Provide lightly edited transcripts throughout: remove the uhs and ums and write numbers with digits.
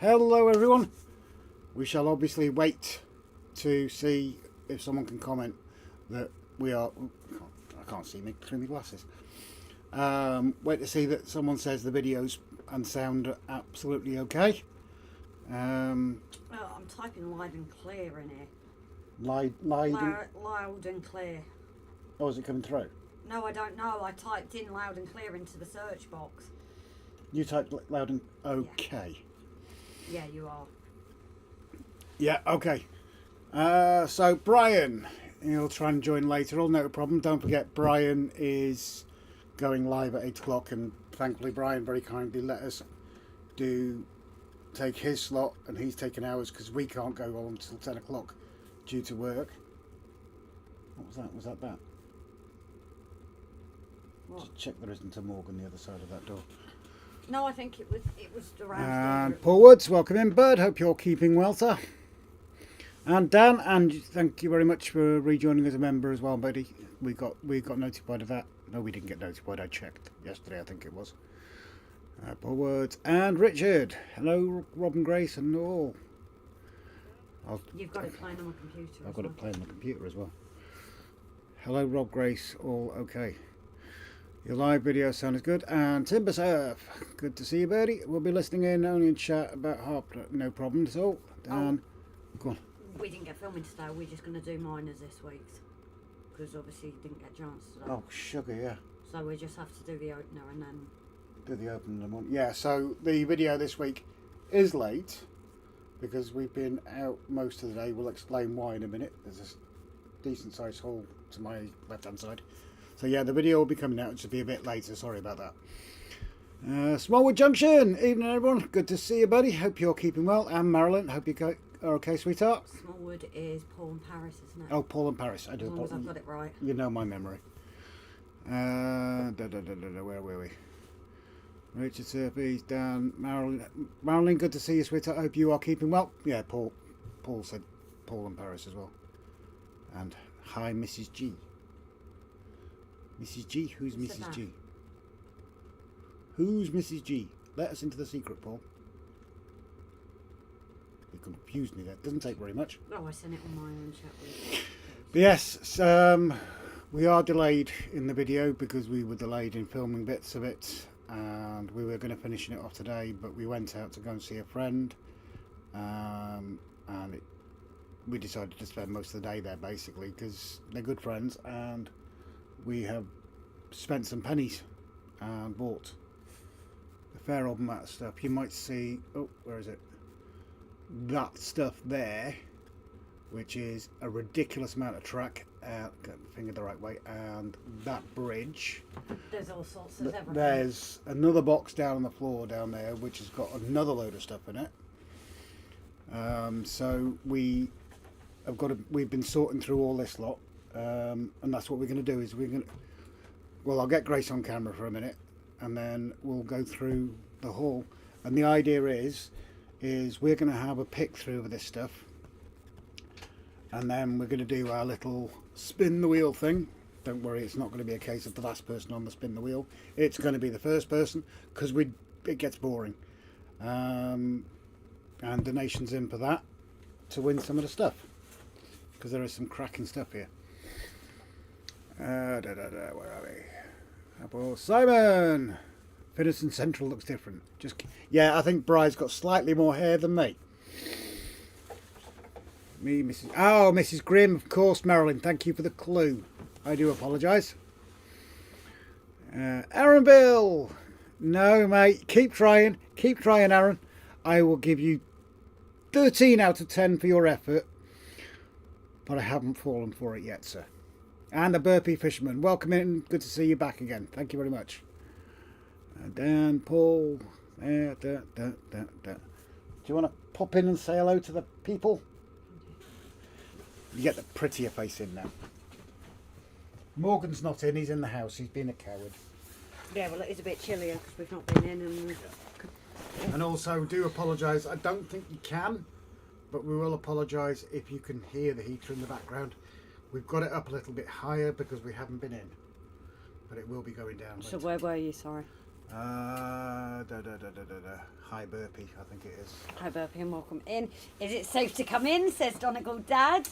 Hello everyone. We shall obviously wait to see if someone can comment that we are... I can't see me through my glasses. Wait to see that someone says the videos and sound are absolutely okay. Oh, I'm typing loud and clear in here. Loud and clear. Oh, is it coming through? No, I don't know. I typed in loud and clear into the search box. You typed loud and okay. Yeah, you are. Yeah, okay. So Brian, he'll try and join later on, no problem. Don't forget, Brian is going live at 8 o'clock, and thankfully Brian very kindly let us take his slot, and he's taken ours because we can't go on until 10 o'clock due to work. What was that? Was that? What? Just check there isn't a Morgan the other side of that door. No, I think it was around. And Paul Woods, welcome in, Bud. Hope you're keeping well, sir. And Dan, and thank you very much for rejoining as a member as well, buddy. We got notified of that. No, we didn't get notified. I checked yesterday, I think it was. Paul Woods and Richard. Hello, Rob and Grace and all. You've got it playing on my computer. I've got it playing on my computer as well. Hello, Rob, Grace. All okay. Your live video sound is good. And Timber Surf, good to see you, Birdie. We'll be listening in only in chat about half, no problem. So, Dan, go on. We didn't get filming today. We're just going to do minors this week because obviously you didn't get a chance today. Oh, sugar, yeah. So we just have to do the opener and then do the opener in the morning. Yeah. So the video this week is late because we've been out most of the day. We'll explain why in a minute. There's a decent sized hole to my left hand side. So yeah, the video will be coming out. It should be a bit later. Sorry about that. Smallwood Junction. Evening, everyone. Good to see you, buddy. Hope you're keeping well. And Marilyn, hope you are okay, sweetheart. Smallwood is Paul and Paris, isn't it? Oh, Paul and Paris. I do. As long as I've got it right. You know my memory. Where were we? Richard Surfe's Dan, Marilyn. Good to see you, sweetheart. Hope you are keeping well. Yeah, Paul said Paul and Paris as well. And hi, Mrs. G. Mrs. G? Who's Mrs. G? Who's Mrs. G? Let us into the secret, Paul. You confused me there. Doesn't take very much. Oh, I sent it on my own chat with. Yes, we are delayed in the video because we were delayed in filming bits of it, and we were going to finish it off today, but we went out to go and see a friend, and we decided to spend most of the day there basically because they're good friends, and we have spent some pennies and bought a fair old amount of stuff. You might see, oh, where is it? That stuff there, which is a ridiculous amount of track. Get the finger the right way, and that bridge. There's all sorts of everything. There's another box down on the floor down there, which has got another load of stuff in it. So we've been sorting through all this lot. And that's what we're going to do is I'll get Grace on camera for a minute and then we'll go through the haul, and the idea is we're going to have a pick through of this stuff, and then we're going to do our little spin the wheel thing. Don't worry, it's not going to be a case of the last person on the spin the wheel. It's going to be the first person because it gets boring, and donations in for that to win some of the stuff because there is some cracking stuff here. Where are we? Well, Simon! Finiston Central looks different. Yeah, I think Bry's got slightly more hair than me. Mrs. Grimm, of course, Marilyn. Thank you for the clue. I do apologise. Aaron Bill! No, mate. Keep trying, Aaron. I will give you 13 out of 10 for your effort, but I haven't fallen for it yet, sir. And the Burpee Fisherman, welcome in. Good to see you back again. Thank you very much. Dan, Paul. Do you want to pop in and say hello to the people? You get the prettier face in now. Morgan's not in. He's in the house. He's been a coward. Yeah, well, it is a bit chillier because we've not been in. And also, do apologise. I don't think you can, but we will apologise if you can hear the heater in the background. We've got it up a little bit higher because we haven't been in, but it will be going down. So where were you? Sorry. Hi Burpee, I think it is. Hi Burpee and welcome in. Is it safe to come in, says Donegal Dad.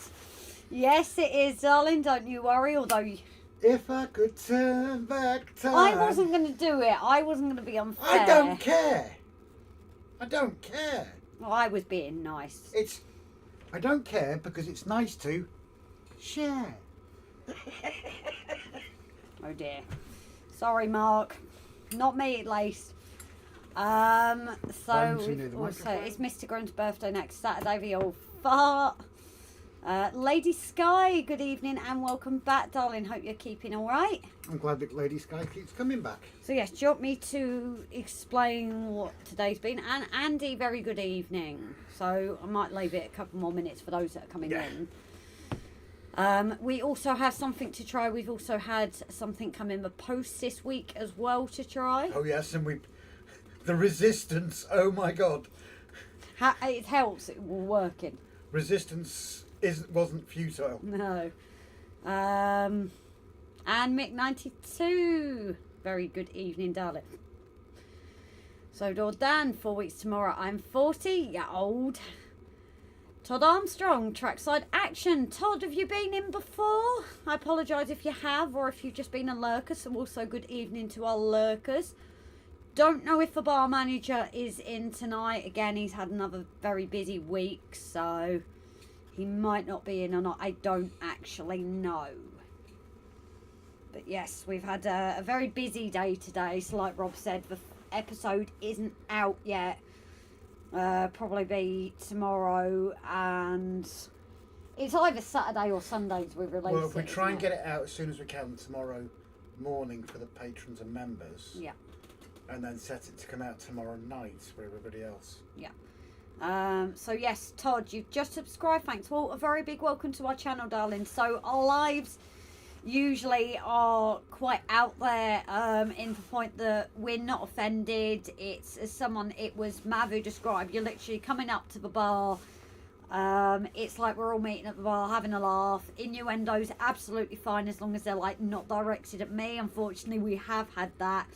Yes, it is, darling, don't you worry, although... If I could turn back time. I wasn't going to do it. I wasn't going to be unfair. I don't care. I don't care. Well, I was being nice. I don't care because it's nice to share. Oh dear. Sorry, Mark. Not me, at least. So also, it's Mr. Grunt's birthday next Saturday. The old fart. Lady Sky, good evening and welcome back, darling. Hope you're keeping all right. I'm glad that Lady Sky keeps coming back. So yes, do you want me to explain what today's been? And Andy, very good evening. So I might leave it a couple more minutes for those that are coming in. We also have something to try. We've also had something come in the post this week as well to try. Oh yes, and the resistance. Oh my God. It helps. It will working. Resistance wasn't futile. No. And Mick 92. Very good evening, darling. So Dan, 4 weeks tomorrow. I'm 40. Yeah, old. Todd Armstrong, trackside action. Todd, have you been in before? I apologise if you have, or if you've just been a lurker. So also good evening to our lurkers. Don't know if the bar manager is in tonight. Again, he's had another very busy week, so he might not be in or not. I don't actually know. But yes, we've had a very busy day today. So like Rob said, the episode isn't out yet. Probably be tomorrow, and it's either Saturday or Sundays we release. Well, if we try and get it out as soon as we can tomorrow morning for the patrons and members. Yeah. And then set it to come out tomorrow night for everybody else. Yeah. So yes, Todd, you've just subscribed. Thanks. Well, a very big welcome to our channel, darling. So our lives usually are quite out there in the point that we're not offended. It's as someone, it was Mav who described, you're literally coming up to the bar. It's like we're all meeting at the bar having a laugh. Innuendos absolutely fine as long as they're like not directed at me. Unfortunately, we have had that.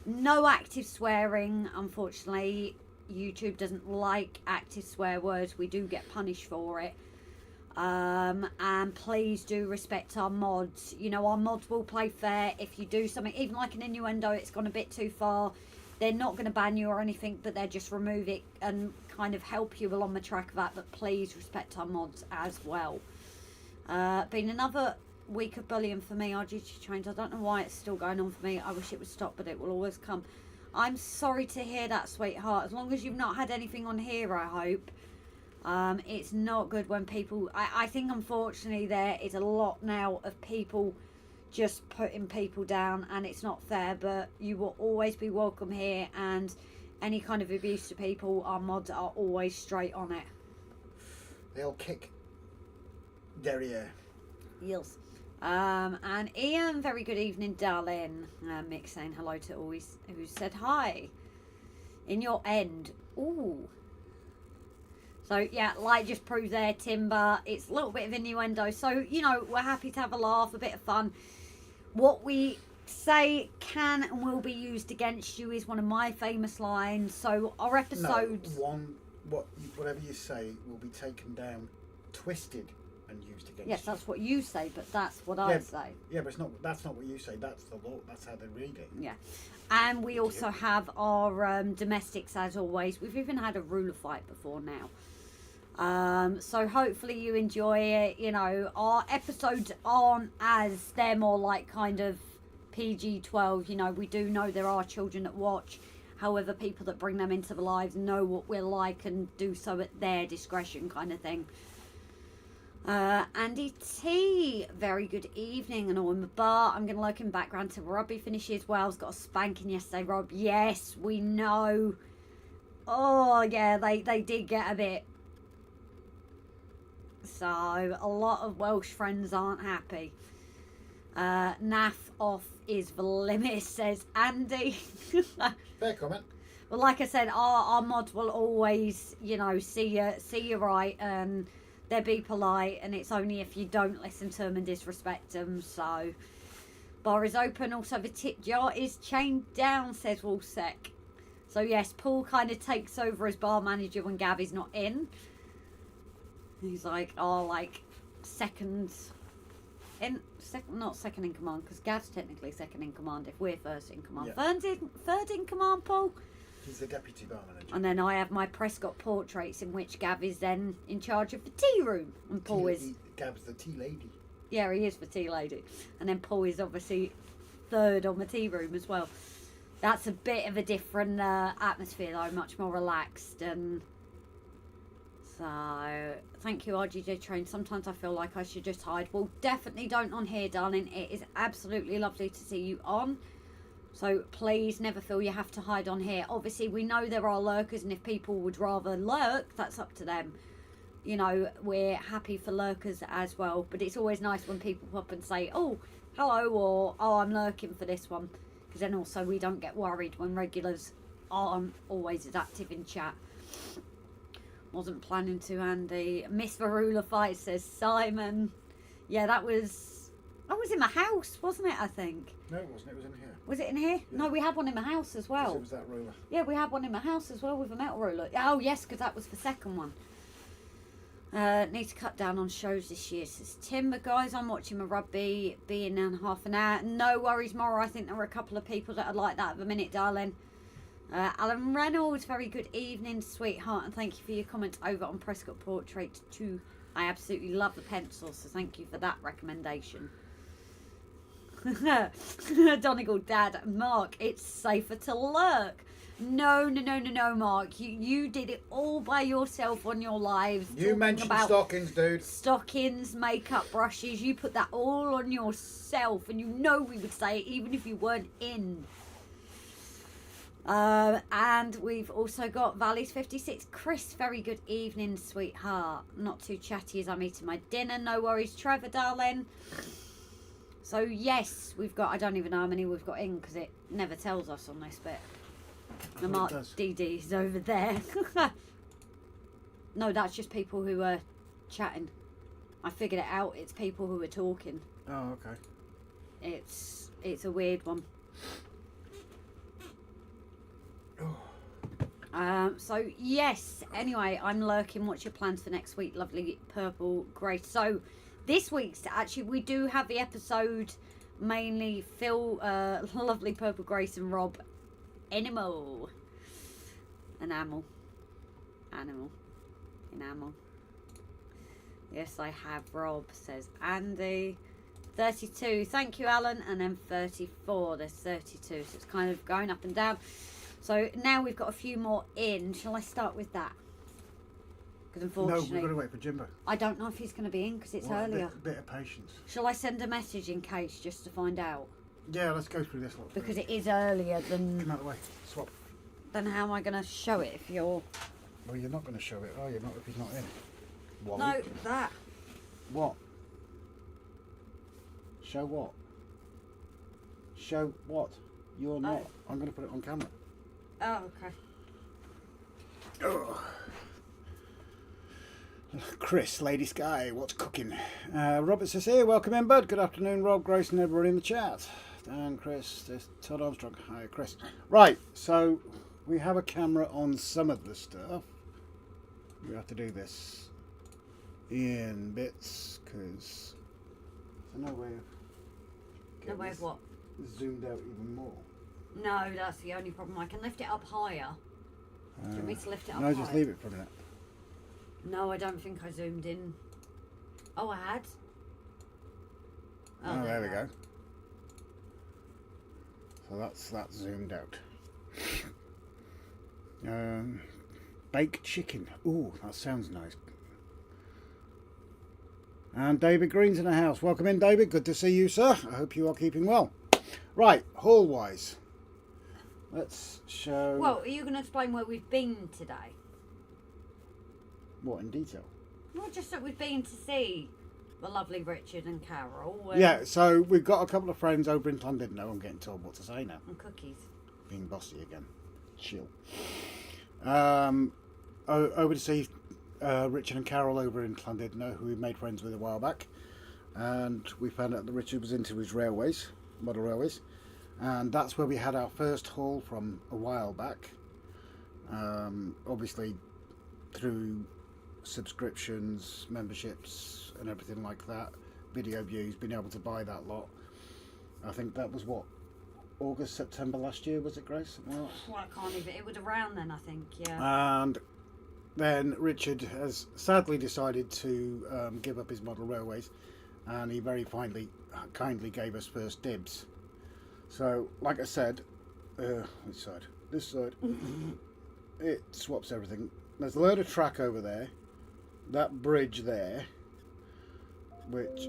No active swearing, unfortunately. YouTube doesn't like active swear words. We do get punished for it. And please do respect our mods. You know, our mods will play fair. If you do something, even like an innuendo, it's gone a bit too far, they're not going to ban you or anything, but they'll just remove it and kind of help you along the track of that. But please respect our mods as well. Been another week of bullying for me, RGJ Trains. I don't know why it's still going on for me. I wish it would stop, but it will always come. I'm sorry to hear that, sweetheart. As long as you've not had anything on here, I hope. It's not good when people... I think, unfortunately, there is a lot now of people just putting people down, and it's not fair, but you will always be welcome here, and any kind of abuse to people, our mods are always straight on it. They'll kick derriere. Yes. And Ian, very good evening, darling. Mick saying hello to all who said hi. In your end. Ooh. So, yeah, like just proved there, Timber. It's a little bit of innuendo. So, you know, we're happy to have a laugh, a bit of fun. What we say can and will be used against you is one of my famous lines. So, our episode... No, whatever you say will be taken down, twisted, and used against Yes, you. that's what you say, but that's what I say. Yeah, but it's not. That's not what you say. That's the law. That's how they read it. Yeah. And we also have our domestics, as always. We've even had a ruler fight before now. So hopefully you enjoy it. You know, our episodes aren't as... They're more like kind of PG-12. You know, we do know there are children that watch. However, people that bring them into the lives know what we're like and do so at their discretion kind of thing. Andy T, very good evening and all in the bar. I'm going to look in background till Robbie finishes. Wales got a spanking yesterday, Rob. Yes, we know. Oh, yeah, they did get a bit. So, a lot of Welsh friends aren't happy. Naff off is the limit, says Andy. Fair comment. Well, like I said, our mods will always, you know, see you right, and they'll be polite, and it's only if you don't listen to them and disrespect them. So Bar is open. Also, the tip jar is chained down, says Wolsek. So, yes, Paul kind of takes over as bar manager when Gavy's not in. He's like, not second in command, because Gav's technically second in command if we're first in command. Yeah. Third in command, Paul. He's the deputy bar manager. And then I have my Prescott portraits, in which Gav is then in charge of the tea room, and Paul is. Gab's the tea lady. Yeah, he is the tea lady, and then Paul is obviously third on the tea room as well. That's a bit of a different atmosphere, though, much more relaxed. And so, thank you, RGJ Trains. Sometimes I feel like I should just hide. Well, definitely don't on here, darling. It is absolutely lovely to see you on. So please never feel you have to hide on here. Obviously, we know there are lurkers, and if people would rather lurk, that's up to them. You know, we're happy for lurkers as well. But it's always nice when people pop and say, oh, hello, or oh, I'm lurking for this one. Because then also we don't get worried when regulars aren't always as active in chat. Wasn't planning to, Andy. Miss Varula fight, says Simon. Yeah, that was in my house, wasn't it, I think? No, it wasn't. It was in here. Was it in here? Yeah. No, we had one in my house as well. It was that ruler. Yeah, we had one in my house as well with a metal ruler. Oh, yes, because that was the second one. Need to cut down on shows this year, says Tim. But guys, I'm watching my rugby being in half an hour. No worries, Mara. I think there were a couple of people that are like that at the minute, darling. Alan Reynolds, very good evening, sweetheart. And thank you for your comments over on Prescott Portrait 2. I absolutely love the pencils, so thank you for that recommendation. Donegal, Dad, Mark, it's safer to lurk. No, Mark. You did it all by yourself on your lives. You mentioned about stockings, dude. stockings, makeup brushes. You put that all on yourself, and you know we would say it even if you weren't in. And we've also got Valleys 56. Chris, very good evening, sweetheart. Not too chatty as I'm eating my dinner. No worries, Trevor, darling. So yes, we've got, I don't even know how many we've got in because it never tells us on this bit. The Mark DD's over there. No, that's just people who are chatting. I figured it out. It's people who are talking. Oh, okay. It's a weird one. So yes, anyway, I'm lurking. What's your plans for next week, lovely Purple Grace? So this week's, actually, we do have the episode mainly Phil, lovely Purple Grace and Rob. Enamel. Yes, I have, Rob, says Andy. 32, thank you, Alan. And then 34, there's 32, so it's kind of going up and down. So now we've got a few more in. Shall I start with that? Because unfortunately, No, we've got to wait for Jimbo. I don't know if he's going to be in because it's earlier. A bit of patience. Shall I send a message in case just to find out? Yeah, let's go through this lot. Because it is earlier than... Come out of the way. Swap. Then how am I going to show it if you're... Well, you're not going to show it, are you? Not if he's not in. Wally. No, that. What? Show what? Show what? You're not. I'm going to put it on camera. Oh, okay. Oh. Chris, Lady Sky, what's cooking? Robert says here, welcome in, bud. Good afternoon, Rob, Grace, and everybody in the chat. Dan, Chris, there's Todd Armstrong. Hi, Chris. Right, so we have a camera on some of the stuff. We have to do this in bits because there's no way of No way of what? zoomed out even more. No, that's the only problem. I can lift it up higher. Do you want me to lift it up No, higher? just leave it for a minute. No, I don't think I zoomed in. Oh, I had. Oh, there we go. So that's zoomed out. Baked chicken. Ooh, that sounds nice. And David Green's in the house. Welcome in, David. Good to see you, sir. I hope you are keeping well. Right, haul-wise. Let's show... Well, are you going to explain where we've been today? What, in detail? Well, just that we've been to see the lovely Richard and Carol. Yeah, so we've got a couple of friends over in Llandudno. I'm getting told what to say now. And cookies. Being bossy again. Chill. Over to see Richard and Carol over in Llandudno, who we made friends with a while back. And we found out that Richard was into his railways. model railways, and that's where we had our first haul from a while back. Obviously through subscriptions, memberships and everything like that, video views, being able to buy that lot. I think that was what, August, September last year, was it, Grace? Well, I can't even, it was around then, I think, yeah. And then Richard has sadly decided to give up his model railways, and he very kindly gave us first dibs. So, like I said, which side? This side. It swaps everything. There's a load of track over there, that bridge there, which...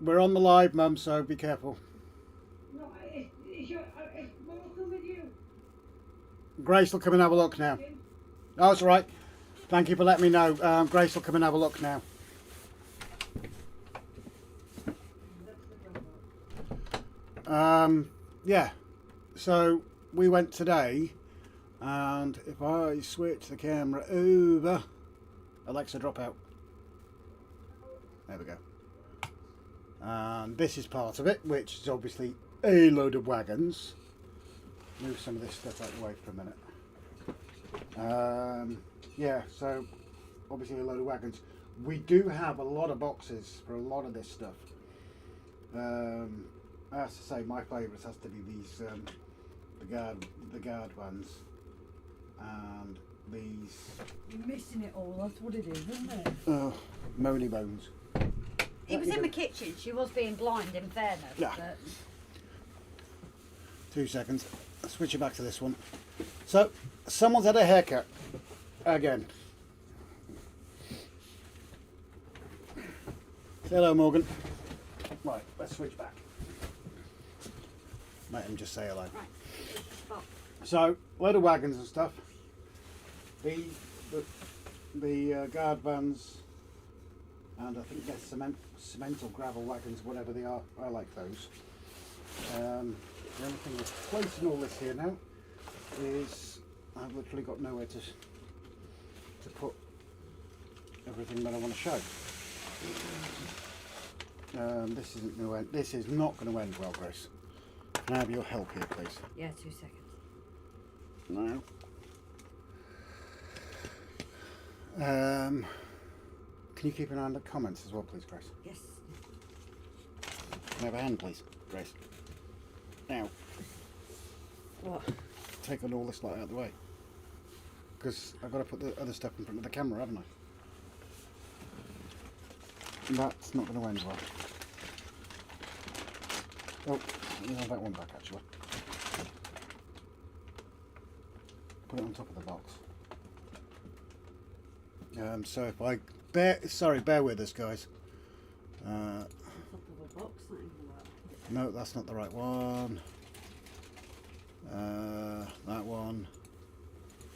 We're on the live, Mum, so be careful. No, Mum will come with you. Grace will come and have a look now. Oh, it's all right. Thank you for letting me know. Grace will come and have a look now. Yeah, so we went today, and if I switch the camera over, Alexa, drop out. There we go. And this is part of it, which is obviously a load of wagons. Move some of this stuff out of the way for a minute. Yeah, so obviously a load of wagons. We do have a lot of boxes for a lot of this stuff. I have to say my favourites has to be these the guard ones, and these. You're missing it all, that's what it is, isn't it? Oh, Moany Bones. He was in the kitchen. She was being blind, in fairness. Yeah. But... 2 seconds. I'll switch it back to this one. So, someone's had a haircut. Again. Hello, Morgan. Right, let's switch back. Let him just say hello. Right. Stop. So, load of wagons and stuff. The guard vans, and I think they're cement or gravel wagons, whatever they are. I like those. The only thing with placing all this here now is I've literally got nowhere to put everything that I want to show. This isn't going to end. This is not going to end well, Grace. Can I have your help here, please? Yeah, 2 seconds. No. Can you keep an eye on the comments as well, please, Grace? Yes. Can I have a hand, please, Grace? Now, What? take on all this light out of the way. Because I've got to put the other stuff in front of the camera, haven't I? And that's not going to end well. Oh, you have that one back, actually. Put it on top of the box. So if I bear with us, guys. On top of a box, not even work. No, that's not the right one. That one.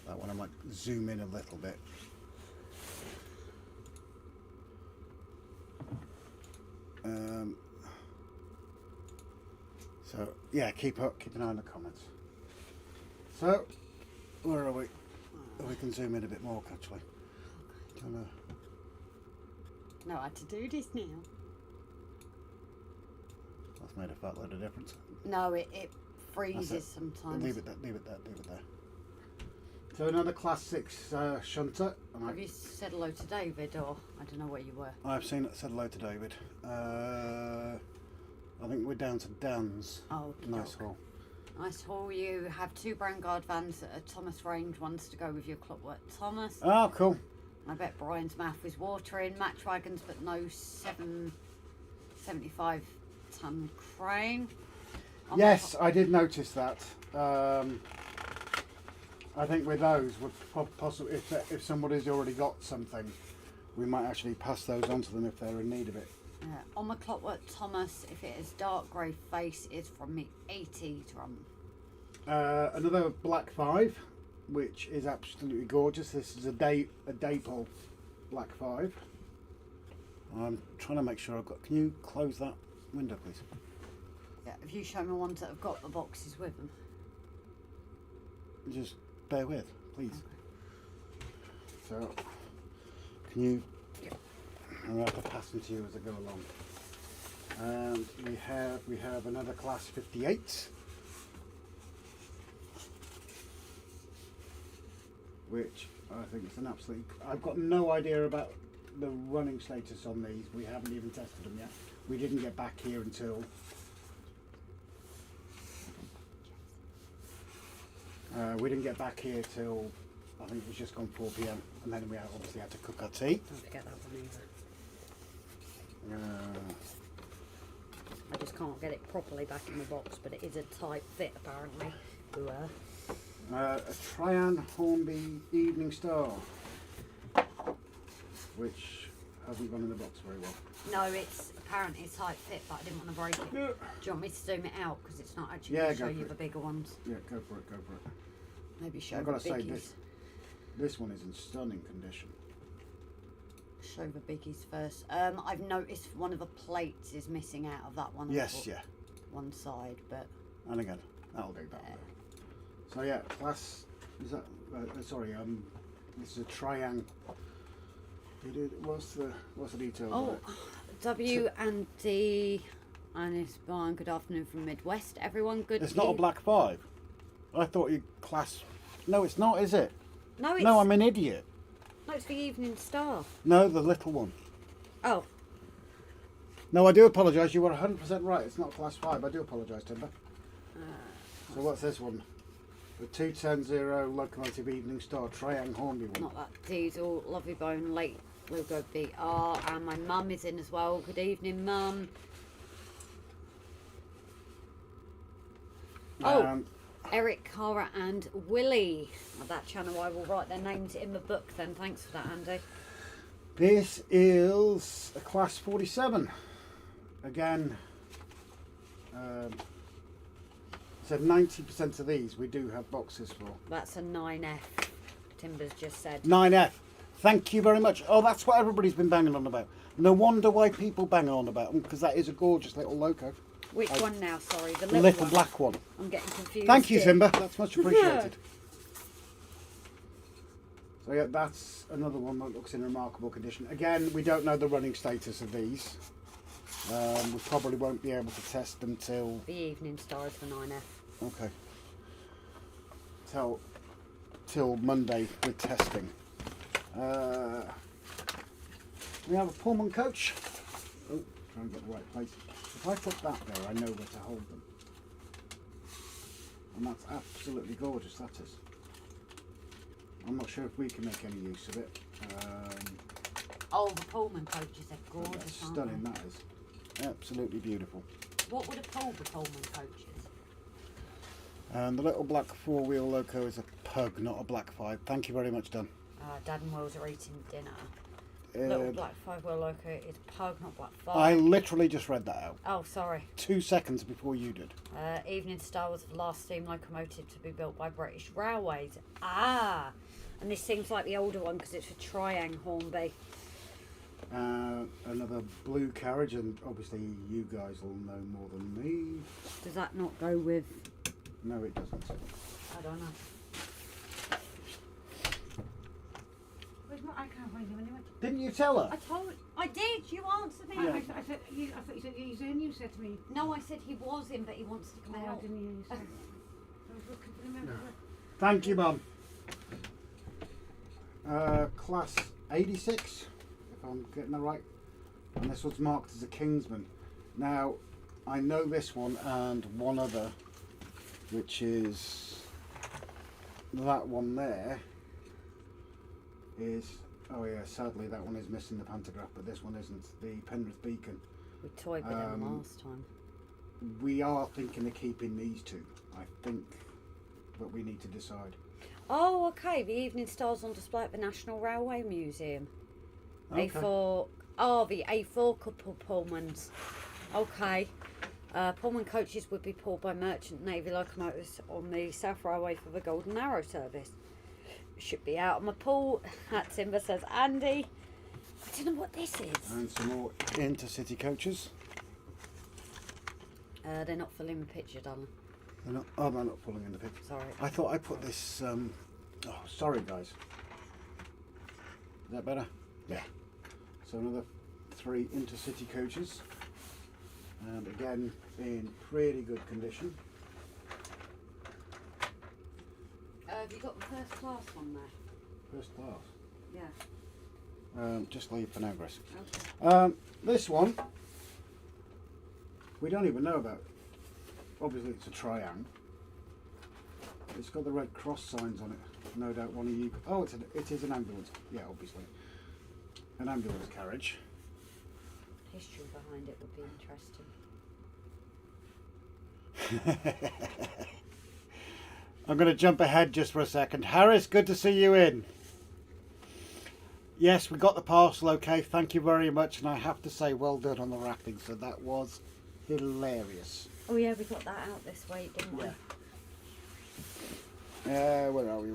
That one I might zoom in a little bit. So yeah, keep an eye on the comments. So where are we? Oh, we can zoom in a bit more, actually. Know how to do this now. That's made a fat load of difference. No, it freezes sometimes. Leave it there. So another class 6 shunter. And Have you said hello to David, or I don't know where you were? I've said hello to David. I think we're down to Dan's. Oh, Nice haul. Nice haul. You have 2 brown guard vans that are Thomas range ones to go with your Clockwork Thomas. Oh, cool. I bet Brian's mouth was watering. Match wagons, but no 75 ton crane. Yes, I did notice that. I think with those, would possibly if somebody's already got something, we might actually pass those on to them if they're in need of it. On the Clockwork Thomas, if it is dark grey face, is from the 80 drum. Another black 5, which is absolutely gorgeous. This is a Dapol black 5. I'm trying to make sure I've got. Can you close that window, please? Yeah, have you shown me ones that have got the boxes with them? Just bear with, please. Okay. So, can you? I'm going to have to pass them to you as I go along. And we have another class 58, which I think is an absolute. I've got no idea about the running status on these. We haven't even tested them yet. We didn't get back here until we didn't get back here till I think it was just gone 4 p.m. and then we obviously had to cook our tea. Don't forget that one either. Uh, I just can't get it properly back in the box, but it is a tight fit apparently. a Tryon Hornby Evening Star, which hasn't gone in the box very well. No, it's apparently a tight fit, but I didn't want to break it. Yeah. Do you want me to zoom it out because it's not actually Yeah, going to go show for you it. the bigger ones? Yeah, go for it, go for it. Maybe show I've the got to say biggies. this one is in stunning condition. Show the biggies first. I've noticed one of the plates is missing out of that one. Yes, yeah. One side, but And again, that'll do that. Yeah. So yeah, class. Is that? Sorry. This is a Tryon. What's the detail? oh, W and D, and it's Brian. Good afternoon from Midwest, everyone. Good. It's not a black 5. I thought you class. No, it's not, is it? No, it's No, I'm an idiot. no, it's the Evening Star. No, the little one. Oh, No, I do apologise. You were 100% right. It's not class 5. I do apologise, Timber. So what's this one? The 210 Locomotive Evening Star Tryon Hornby one. not that diesel. Lovely Bone, late Lugo BR, and my mum is in as well. Good evening, mum. Oh. Um, Eric, Cara, and Willie. Of that channel, I will write their names in the book then. Thanks for that, Andy. This is a class 47. Again, so 90% of these we do have boxes for. That's a 9F. Timber's just said. 9F. Thank you very much. Oh, that's what everybody's been banging on about. No wonder why people bang on about them, because that is a gorgeous little loco. Which one now? Sorry, the The little, little one. black one. I'm getting confused. Thank you, here. Timber. That's much appreciated. So yeah, that's another one that looks in remarkable condition. Again, we don't know the running status of these. We probably won't be able to test them till The Evening Star is the 9F. okay. Till Monday with testing. We have a Pullman coach. Oh, try and get the right place. If I put that there, I know where to hold them. And that's absolutely gorgeous, that is. I'm not sure if we can make any use of it. Oh, the Pullman coaches are But gorgeous, that's aren't stunning, they? that is. Absolutely beautiful. What would a pull the Pullman coaches? And the little black 4-wheel loco is a pug, not a black 5. Thank you very much, Dan. Dad and Wills are eating dinner. Little black 5-wheel loco is pug, not black 5. I literally just read that out. Oh, sorry. 2 seconds before you did. Evening Star was the last steam locomotive to be built by British Railways. Ah! And this seems like the older one because it's a Tryon Hornby. Another blue carriage, and obviously you guys will know more than me. Does that not go with... No, it doesn't. I don't know. I can't find him anyway. Didn't you tell her? I did. You answered me. I thought you said he's in. You said to me. No, I said he was in, but he wants to come I out. didn't hear you say. I was looking for him everywhere. Thank you, Mum. Class 86, if I'm getting that right. And this one's marked as a Kingsman. Now, I know this one and one other, which is that one there. Is oh yeah, sadly that one is missing the pantograph, but this one isn't. The Penrith Beacon. We toyed with him last time. We are thinking of keeping these two, I think, but we need to decide. Oh, okay. The Evening Star's on display at the National Railway Museum. Okay. A4. Oh, the A4 couple Pullmans. Okay. Pullman coaches would be pulled by Merchant Navy locomotives on the South Railway for the Golden Arrow service. Should be out on my pool. Hat Timber says Andy. I don't know what this is. And some more intercity coaches. They're not filling the picture, darling. They're not, oh, they're not pulling in the picture. Sorry. I thought I put this. Oh, sorry, guys. Is that better? Yeah. So another 3 intercity coaches. And again, in pretty good condition. Have you got the first class one there? First class. Yeah. Just leave for now, Chris. Okay. This one, we don't even know about. Obviously, it's a triangle. It's got the Red Cross signs on it. No doubt one of you. Oh, it is an ambulance. Yeah, obviously, an ambulance carriage. History behind it would be interesting. I'm going to jump ahead just for a second. Harris, good to see you in. Yes, we got the parcel okay. Thank you very much. And I have to say, well done on the wrapping. So that was hilarious. Oh yeah, we got that out this week, didn't we? Yeah. Where are we?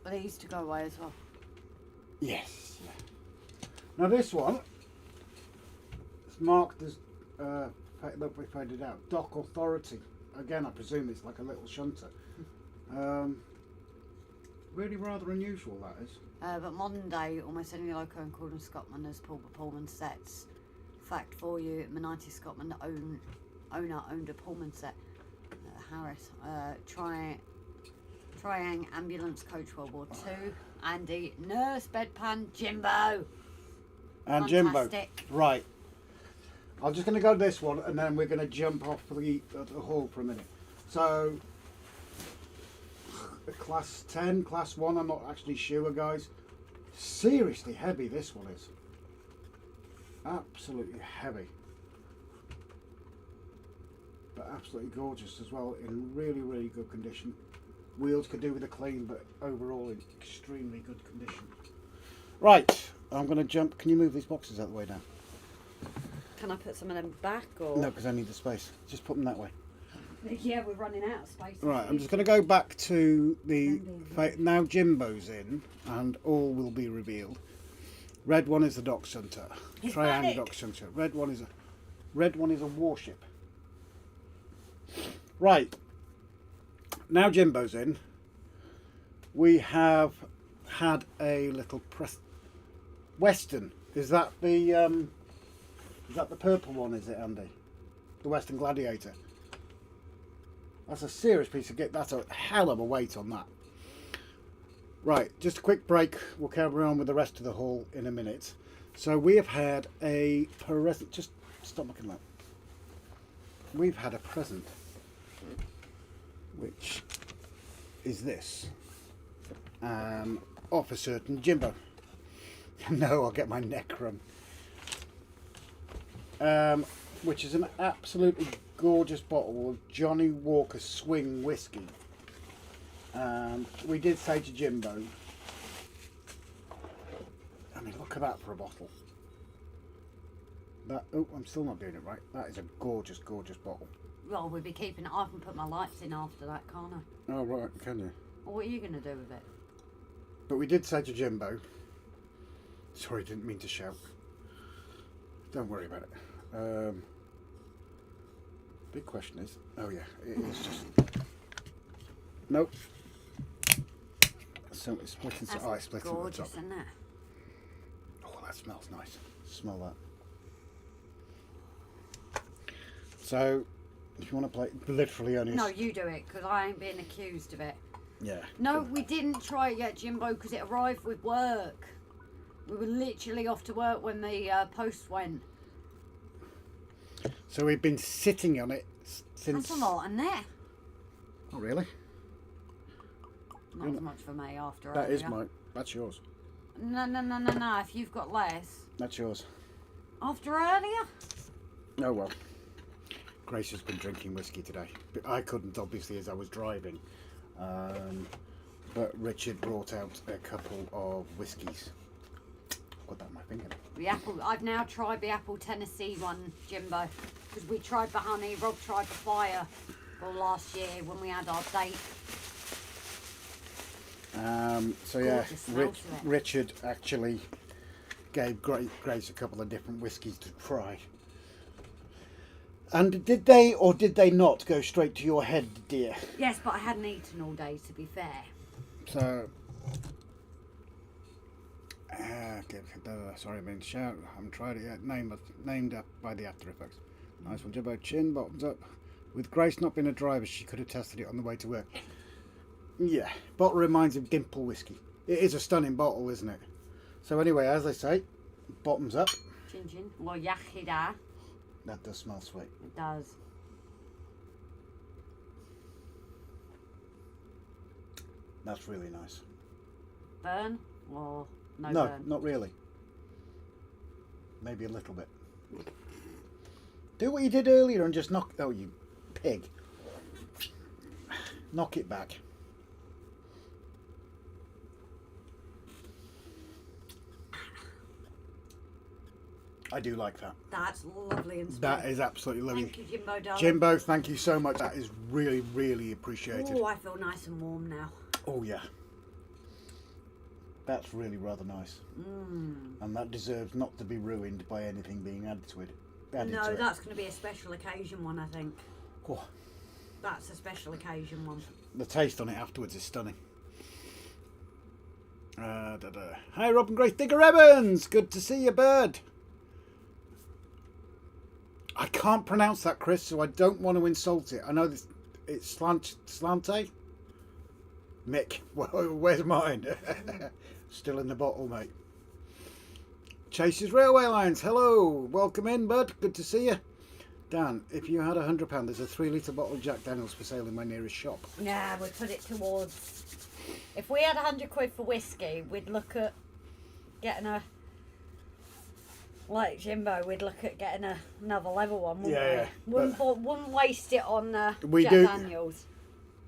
But they used to go away as well. Yes. Now this one, it's marked as, look, we found it out, Dock Authority. Again, I presume it's like a little shunter. Really rather unusual, that is. But modern day, almost any loco encalled in Scotland has Paul Pullman sets. Fact for you, Manites Scotland owner owned a Pullman set. Harris, Triang ambulance coach World War II. Andy, nurse bedpan Jimbo. And Fantastic. Jimbo. Right. I'm just going to go to this one and then we're going to jump off the hall for a minute. So, class 10, class 1, I'm not actually sure, guys. Seriously heavy this one is. Absolutely heavy. But absolutely gorgeous as well, in really, really good condition. Wheels could do with a clean, but overall in extremely good condition. Right, I'm going to jump. Can you move these boxes out of the way now? Can I put some of them back or? No, because I need the space. Just put them that way. Yeah, we're running out of space. Right, I'm just going to go back to the... Now Jimbo's in, and all will be revealed. Red one is the dock shunter. Triangle dock shunter. Red one is a warship. Right. Now Jimbo's in. We have had a little press... Western. Is that the purple one, is it, Andy? The Western Gladiator. That's a serious piece of kit. That's a hell of a weight on that. Right, just a quick break. We'll carry on with the rest of the haul in a minute. So we have had a present. Just stop looking at that. We've had a present, which is this. Off a certain Jimbo. No, I'll get my neck wrung. Which is an absolutely gorgeous bottle of Johnny Walker Swing whiskey. We did say to Jimbo, I mean, look at that for a bottle. That, oh, I'm still not doing it right. That is a gorgeous, gorgeous bottle. Well, we'll be keeping it. I can put my lights in after that, can't I? Oh, right, can you? Well, what are you going to do with it? But we did say to Jimbo, sorry, didn't mean to shout. Don't worry about it. Big question is, oh yeah, it is just, nope. So it's split in, That's it's split in the gorgeous, top. isn't it? Oh, that smells nice. Smell that. So, if you want to play, literally only. No, you do it, because I ain't being accused of it. Yeah. No, we didn't try it yet, Jimbo, because it arrived with work. We were literally off to work when the post went. So we've been sitting on it since. That's a lot in there. Oh, really? Not as much for me after That earlier. is mine. That's yours. No. If you've got less. That's yours. After earlier? Oh, well. Grace has been drinking whiskey today. But I couldn't, obviously, as I was driving. But Richard brought out a couple of whiskies. Got that on my finger. The apple. I've now tried the apple Tennessee one, Jimbo, because we tried the honey. Rob tried the fire last year when we had our date. So yeah, Gorgeous smell to it. Richard actually gave Grace a couple of different whiskies to try. And did they or did they not go straight to your head, dear? Yes, but I hadn't eaten all day, to be fair. So Sorry, I mean shout. I haven't tried it yet. Named up by the After Effects. Nice one, Jimbo. Chin, bottoms up. With Grace not being a driver, she could have tested it on the way to work. Yeah, bottle reminds of Dimple whiskey. It is a stunning bottle, isn't it? So anyway, as I say, bottoms up. Chin chin. Well, yachida. That does smell sweet. It does. That's really nice. Burn or no No, burn? not really. Maybe a little bit. Do what you did earlier and just knock... Oh, you pig. Knock it back. I do like that. That's lovely and sweet. That is absolutely lovely. Thank you, Jimbo, darling. Jimbo, thank you so much. That is really, really appreciated. Oh, I feel nice and warm now. Oh, yeah. That's really rather nice. And that deserves not to be ruined by anything being added to it. No, that's going to be a special occasion one, I think. Oh, That's a special occasion one. the taste on it afterwards is stunning. Hi, Rob and Grace. Digger Evans. Good to see you, bird. I can't pronounce that, Chris, so I don't want to insult it. I know this, it's Slante. Mick, where's mine? Still in the bottle, mate. Chase's Railway Lines. Hello, welcome in, bud. Good to see you. Dan, if you had £100, there's a 3-litre bottle of Jack Daniels for sale in my nearest shop. Yeah, we'd put it towards... If we had £100 for whiskey, we'd look at getting a... Like Jimbo, we'd look at getting another level one, wouldn't Yeah, we? yeah, Wouldn't waste it on We Jack do. Daniels.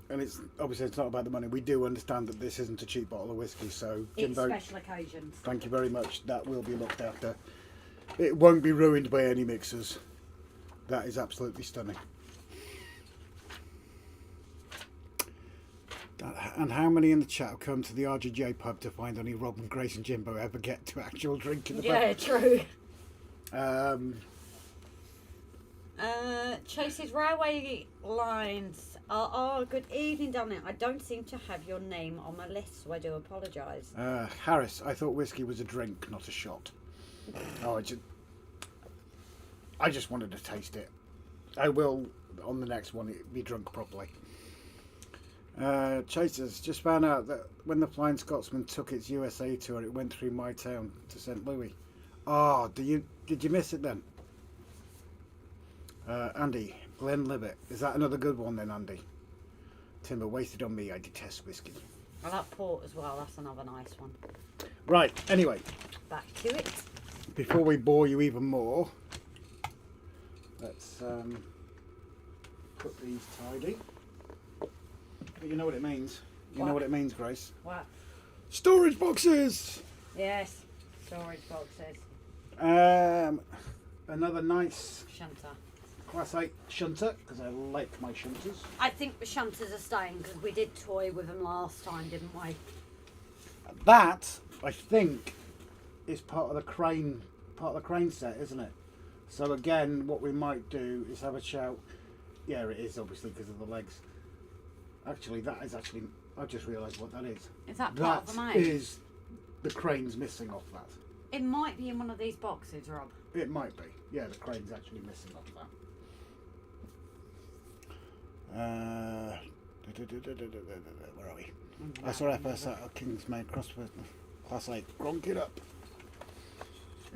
And it's obviously it's not about the money. We do understand that this isn't a cheap bottle of whiskey, so It's Jimbo, special occasions. thank you very much. That will be looked after. It won't be ruined by any mixers. That is absolutely stunning. And how many in the chat have come to the RGJ pub to find only Rob and Grace and Jimbo ever get to actual drink in the Yeah, true. pub? Chase's Railway Lines. Good evening, darling. I don't seem to have your name on my list, so I do apologise. Harris, I thought whiskey was a drink, not a shot. Oh, I just wanted to taste it. I will, on the next one, be drunk properly. Chasers, just found out that when the Flying Scotsman took its USA tour, it went through my town to St. Louis. Oh, did you miss it then? Andy, Glenlivet. Is that another good one then, Andy? Timber, wasted on me. I detest whiskey. I like port as well. That's another nice one. Right, anyway, Back to it. before we bore you even more, let's put these tidy. But you know what it means. You know what it means, Grace. What? Storage boxes! Yes. Storage boxes. Another nice Shunter. Class 8 shunter, because I like my shunters. I think the shunters are staying because we did toy with them last time, didn't we? That, I think, is part of the crane set, isn't it? So again, what we might do is have a shout. Yeah, it is obviously because of the legs. Actually, I just realised what that is. Is that part of the That main? is the crane's missing off that. It might be in one of these boxes, Rob. It might be. Yeah, the crane's actually missing off that. Where are we? SRFS at Kingsmead Crossford Class 8. Gronk it up.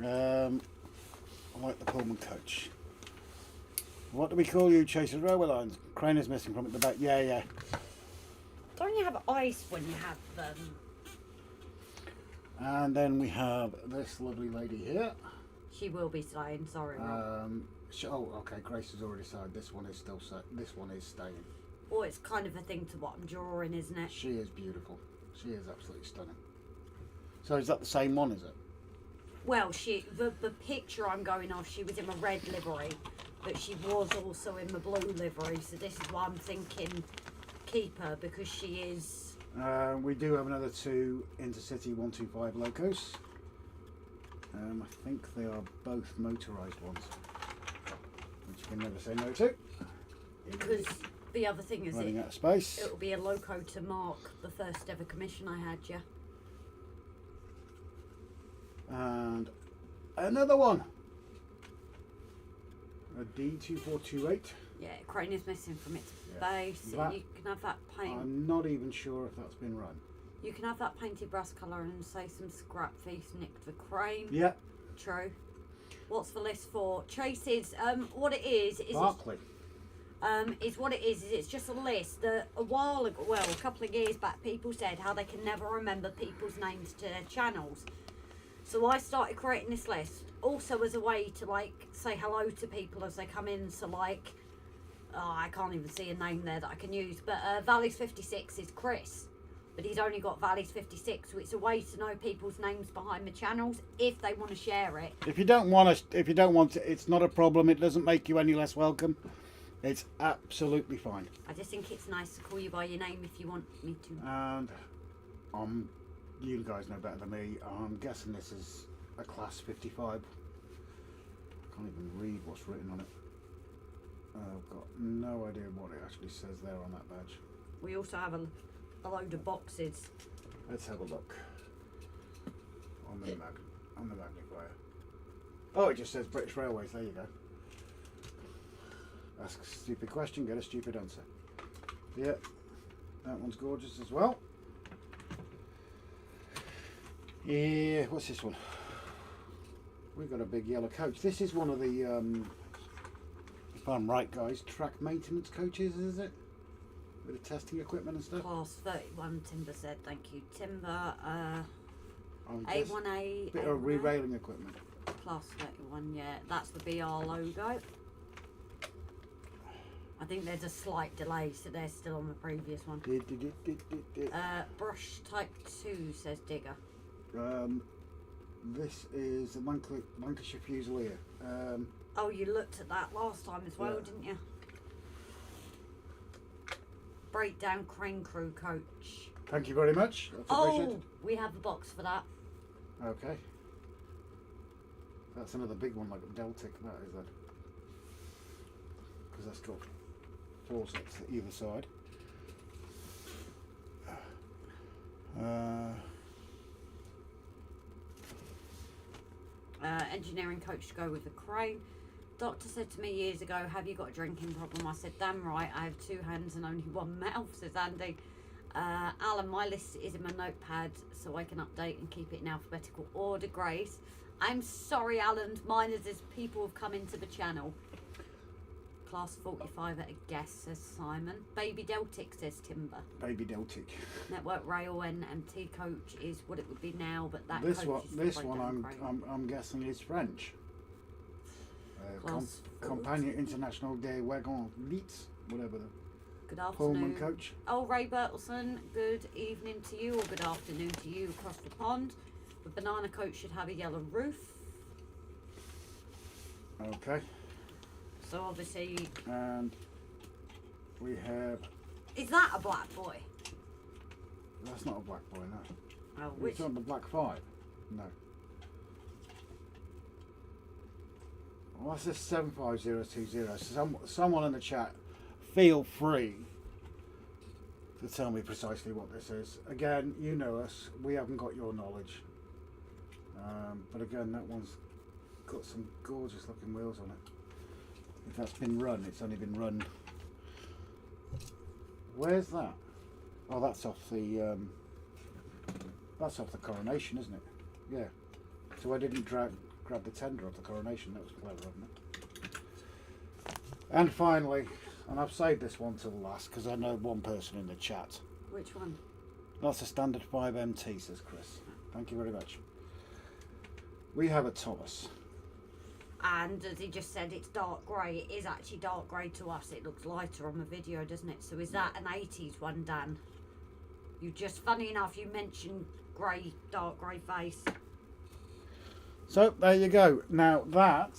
I like the Pullman coach. What do we call you, Chasers Railway Lines? Crane is missing from at the back. Yeah. Don't you have ice when you have them? And then we have this lovely lady here. She will be staying, sorry, Rob. Okay, Grace has already said this one is still set. This one is staying. Oh, it's kind of a thing to what I'm drawing, isn't it? She is beautiful. She is absolutely stunning. So is that the same one, is it? Well, the picture I'm going off, she was in a red livery, but she was also in the blue livery, so this is why I'm thinking keep her, because she is... We do have another 2 Intercity 125 locos. I think they are both motorised ones, which you can never say no to. Because the other thing is Running out of space. it'll be a loco to mark the first ever commission I had, yeah. And another one. A D2428. Yeah, crane is missing from its Yeah. base. That- You can have that paint. I'm not even sure if that's been run. You can have that painted brass colour and say some scrap thief nicked the crane. Yeah, True. What's the list for? Chases. What it is Barclay. is what it is it's just a list that a while ago, well, a couple of years back, people said how they can never remember people's names to their channels. So I started creating this list also as a way to like say hello to people as they come in. So like, I can't even see a name there that I can use, but Valleys 56 is Chris, but he's only got Valleys 56, so it's a way to know people's names behind the channels if they want to share it. If you don't want to, it's not a problem. It doesn't make you any less welcome. It's absolutely fine. I just think it's nice to call you by your name if you want me to. And you guys know better than me. I'm guessing this is a class 55. I can't even read what's written on it. I've got no idea what it actually says there on that badge. We also have a load of boxes. Let's have a look on the magnifier. Oh, it just says British Railways. There you go. Ask a stupid question, get a stupid answer. Yeah, that one's gorgeous as well. Yeah, what's this one? We've got a big yellow coach. This is one of the, if I'm right, guys, track maintenance coaches, is it? With the testing equipment and stuff. Class 31, Timber said, thank you. Timber, I'm just- A1A. Bit of A1A. re-railing equipment. Class 31, yeah. That's the BR logo. I think there's a slight delay, so they're still on the previous one. Brush type 2, says Digger. This is the Lancashire Fusilier. Oh, you looked at that last time as well, Yeah. didn't you? Breakdown crane crew coach. Thank you very much. That's Oh, appreciated. we have a box for that. Okay. That's another big one, like a Deltic, that is that. Because that's got 4 sets to either side. Engineering coach to go with the crane. Doctor said to me years ago, have you got a drinking problem? I said, damn right, I have 2 hands and only 1 mouth, says Andy. Alan, my list is in my notepad so I can update and keep it in alphabetical order. Grace, I'm sorry, Alan, mine is as people have come into the channel. Class 45 at a guess, says Simon. Baby Deltic, says Timber. Baby Deltic. Network Rail NMT coach is what it would be now, but that This coach one, is the this one, breakdown crane. I'm guessing is French. Class Compagnie International des Wagons Lites, whatever the Good Pullman afternoon. coach. Oh, Ray Bertelson, good evening to you, or good afternoon to you across the pond. The banana coach should have a yellow roof. Okay, So obviously, and we have. is that a black boy? That's not a black boy, no. Oh, which? It's on the Black 5. No. What's this 75020? Someone in the chat, feel free to tell me precisely what this is. Again, you know us. We haven't got your knowledge. But again, that one's got some gorgeous looking wheels on it. If that's been run, it's only been run. Where's that? Oh, that's off the Coronation, isn't it? Yeah. So I didn't grab the tender off the Coronation. That was clever of me. And finally, and I've saved this one till last because I know one person in the chat. Which one? That's a standard 5MT, says Chris. Thank you very much. We have a Thomas. And as he just said, it's dark grey. It is actually dark grey to us. It looks lighter on the video, doesn't it? So is that an 80s one, Dan? You just, funny enough, you mentioned grey, dark grey face. So there you go. Now that,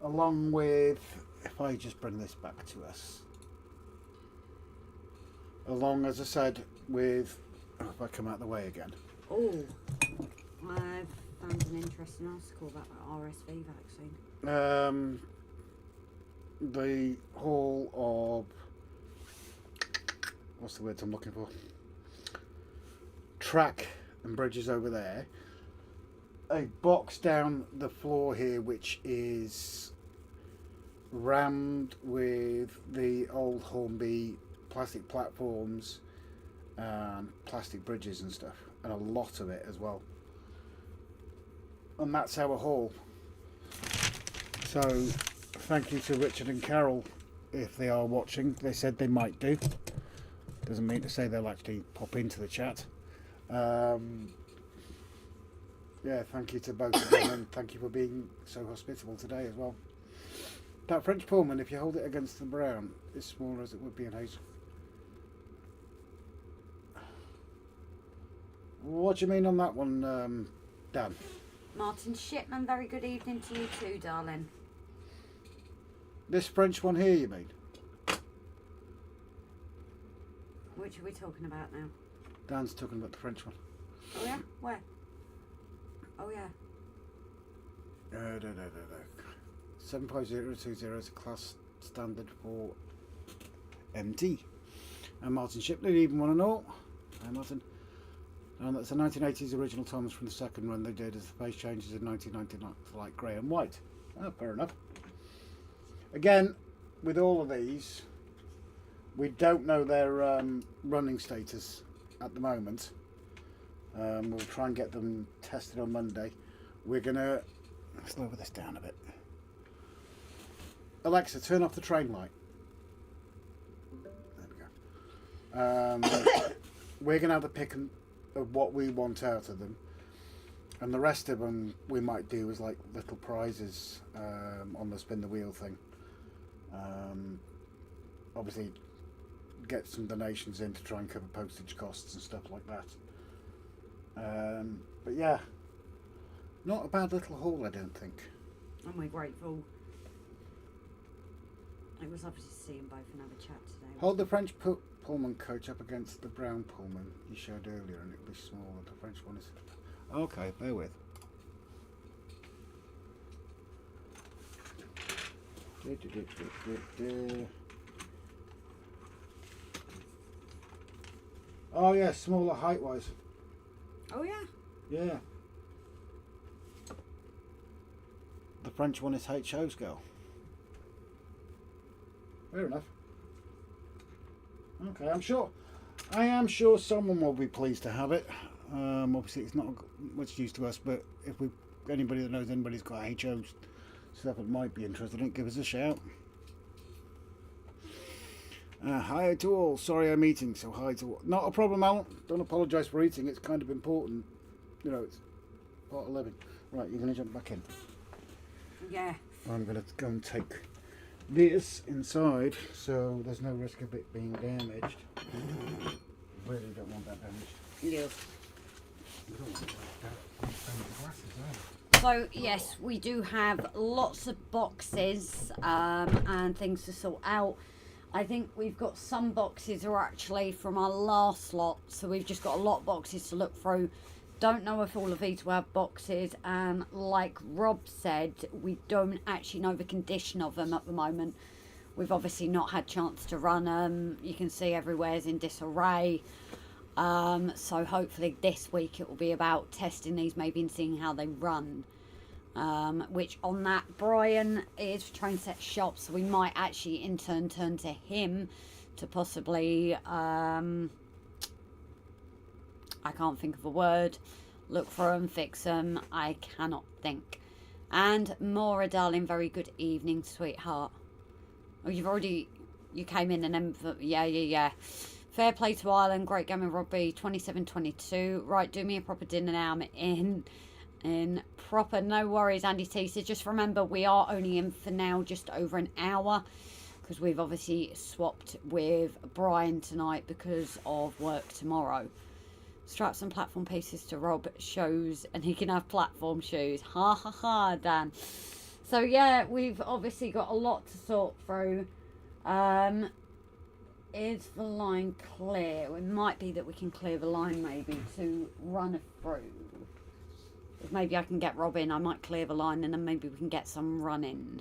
along with, if I just bring this back to us, along, as I said, with, if I come out the way again. Oh, I found an interesting article about the RSV vaccine. The whole of, what's the word I'm looking for? Track and bridges over there. a box down the floor here which is rammed with the old Hornby plastic platforms and plastic bridges and stuff, and a lot of it as well. And that's our haul. So thank you to Richard and Carol if they are watching. They said they might do. Doesn't mean to say they'll actually pop into the chat. Yeah, thank you to both of them, and thank you for being so hospitable today as well. That French Pullman, if you hold it against the brown, is smaller as it would be in hazel. What do you mean on that one, Dan? Martin Shipman, very good evening to you too, darling. This French one here, you mean? Which are we talking about now? Dan's talking about the French one. Oh yeah? Where? Oh yeah. 75020 is a class standard for MT. And Martin Shipley, even one and all. Hi Martin. And that's the 1980s original Thomas from the second run they did as the face changes in 1999 to light grey and white. Oh, fair enough. Again, with all of these, we don't know their running status at the moment. We'll try and get them tested on Monday. We're gonna slow this down a bit. Alexa, turn off the train light. There we go. We're gonna have a pick of what we want out of them, and the rest of them we might do as like little prizes on the spin the wheel thing. Obviously, get some donations in to try and cover postage costs and stuff like that. But yeah, not a bad little haul, I don't think. And we're grateful. It was lovely to see them both and have a chat today. Hold the French Pullman coach up against the brown Pullman you showed earlier and it'll be smaller. The French one is... Okay, bear with. Oh yeah, smaller height-wise. Oh yeah? Yeah. The French one is HO scale. Fair enough. Okay, I am sure someone will be pleased to have it. Obviously it's not much use to us, but if anybody that knows anybody's got HO stuff that might be interested in it, give us a shout. Hi to all. Sorry I'm eating, so hi to all. Not a problem, Alan. Don't apologise for eating. It's kind of important. You know, it's part of living. Right, you're going to jump back in. Yeah. I'm going to go and take this inside, so there's no risk of it being damaged. Really don't want that damaged. Yes. You don't want that glasses, So yes, we do have lots of boxes and things to sort out. I think we've got some boxes are actually from our last lot, so we've just got a lot of boxes to look through. Don't know if all of these will have boxes, and like Rob said, we don't actually know the condition of them at the moment. We've obviously not had chance to run them. You can see everywhere's in disarray. So hopefully this week it will be about testing these maybe and seeing how they run. Which on that, Brian is train set shop, so we might actually in turn turn to him to possibly I can't think of a word, look for them, fix them, I cannot think. And Maura darling, very good evening sweetheart. Oh, you came in and then yeah. Fair play to Ireland, great game of rugby, 27-22. Right, do me a proper dinner now, I'm in proper, no worries Andy T. So just remember we are only in for now just over an hour because we've obviously swapped with Brian tonight because of work tomorrow. Straps and platform pieces to Rob shows and he can have platform shoes. Ha ha ha, Dan. So yeah, we've obviously got a lot to sort through. Is the line clear? It might be that we can clear the line maybe to run through. If maybe I can get Rob in, I might clear the line and then maybe we can get some running.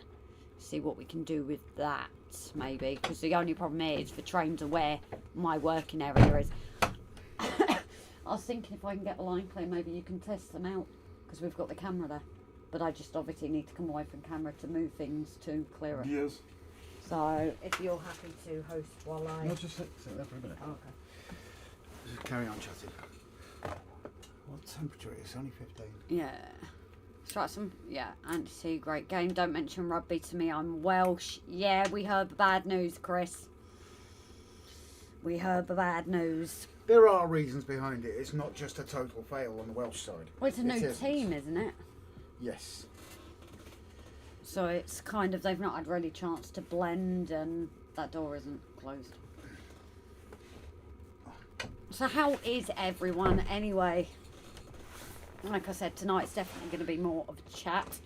See what we can do with that maybe. Because the only problem is the trains are where my working area is. I was thinking if I can get the line clear, maybe you can test them out. because we've got the camera there. But I just obviously need to come away from camera to move things to clear it. Yes. So if you're happy to host while I... No, just sit there for a minute. Oh, okay. Just carry on chatting. What temperature is it? It's only 15. Yeah. Strike some... Yeah, Andy, great game. Don't mention rugby to me. I'm Welsh. Yeah, we heard the bad news, Chris. We heard the bad news. There are reasons behind it. It's not just a total fail on the Welsh side. Well, it's a new team, isn't it? Yes. So it's kind of, they've not had really chance to blend, and that door isn't closed. So how is everyone anyway? Like I said, tonight's definitely going to be more of a chat.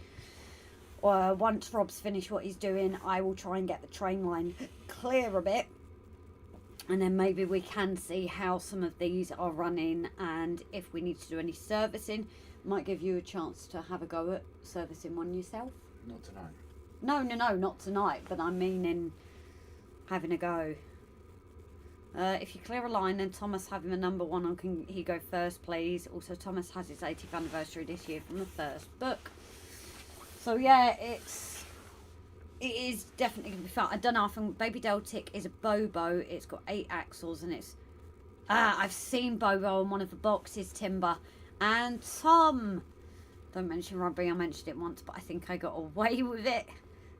Once Rob's finished what he's doing, I will try and get the train line clear a bit. And then maybe we can see how some of these are running, and if we need to do any servicing, might give you a chance to have a go at servicing one yourself. Not tonight. No, not tonight, but I mean in having a go. If you clear a line, then Thomas having a number one on, can he go first, please? Also, Thomas has his 80th anniversary this year from the first book. So yeah, it is definitely going to be fun. I don't know if Baby Deltic is a Bobo. It's got 8 axles, and it's... I've seen Bobo on one of the boxes, Timber. And Tom, don't mention rugby, I mentioned it once, but I think I got away with it.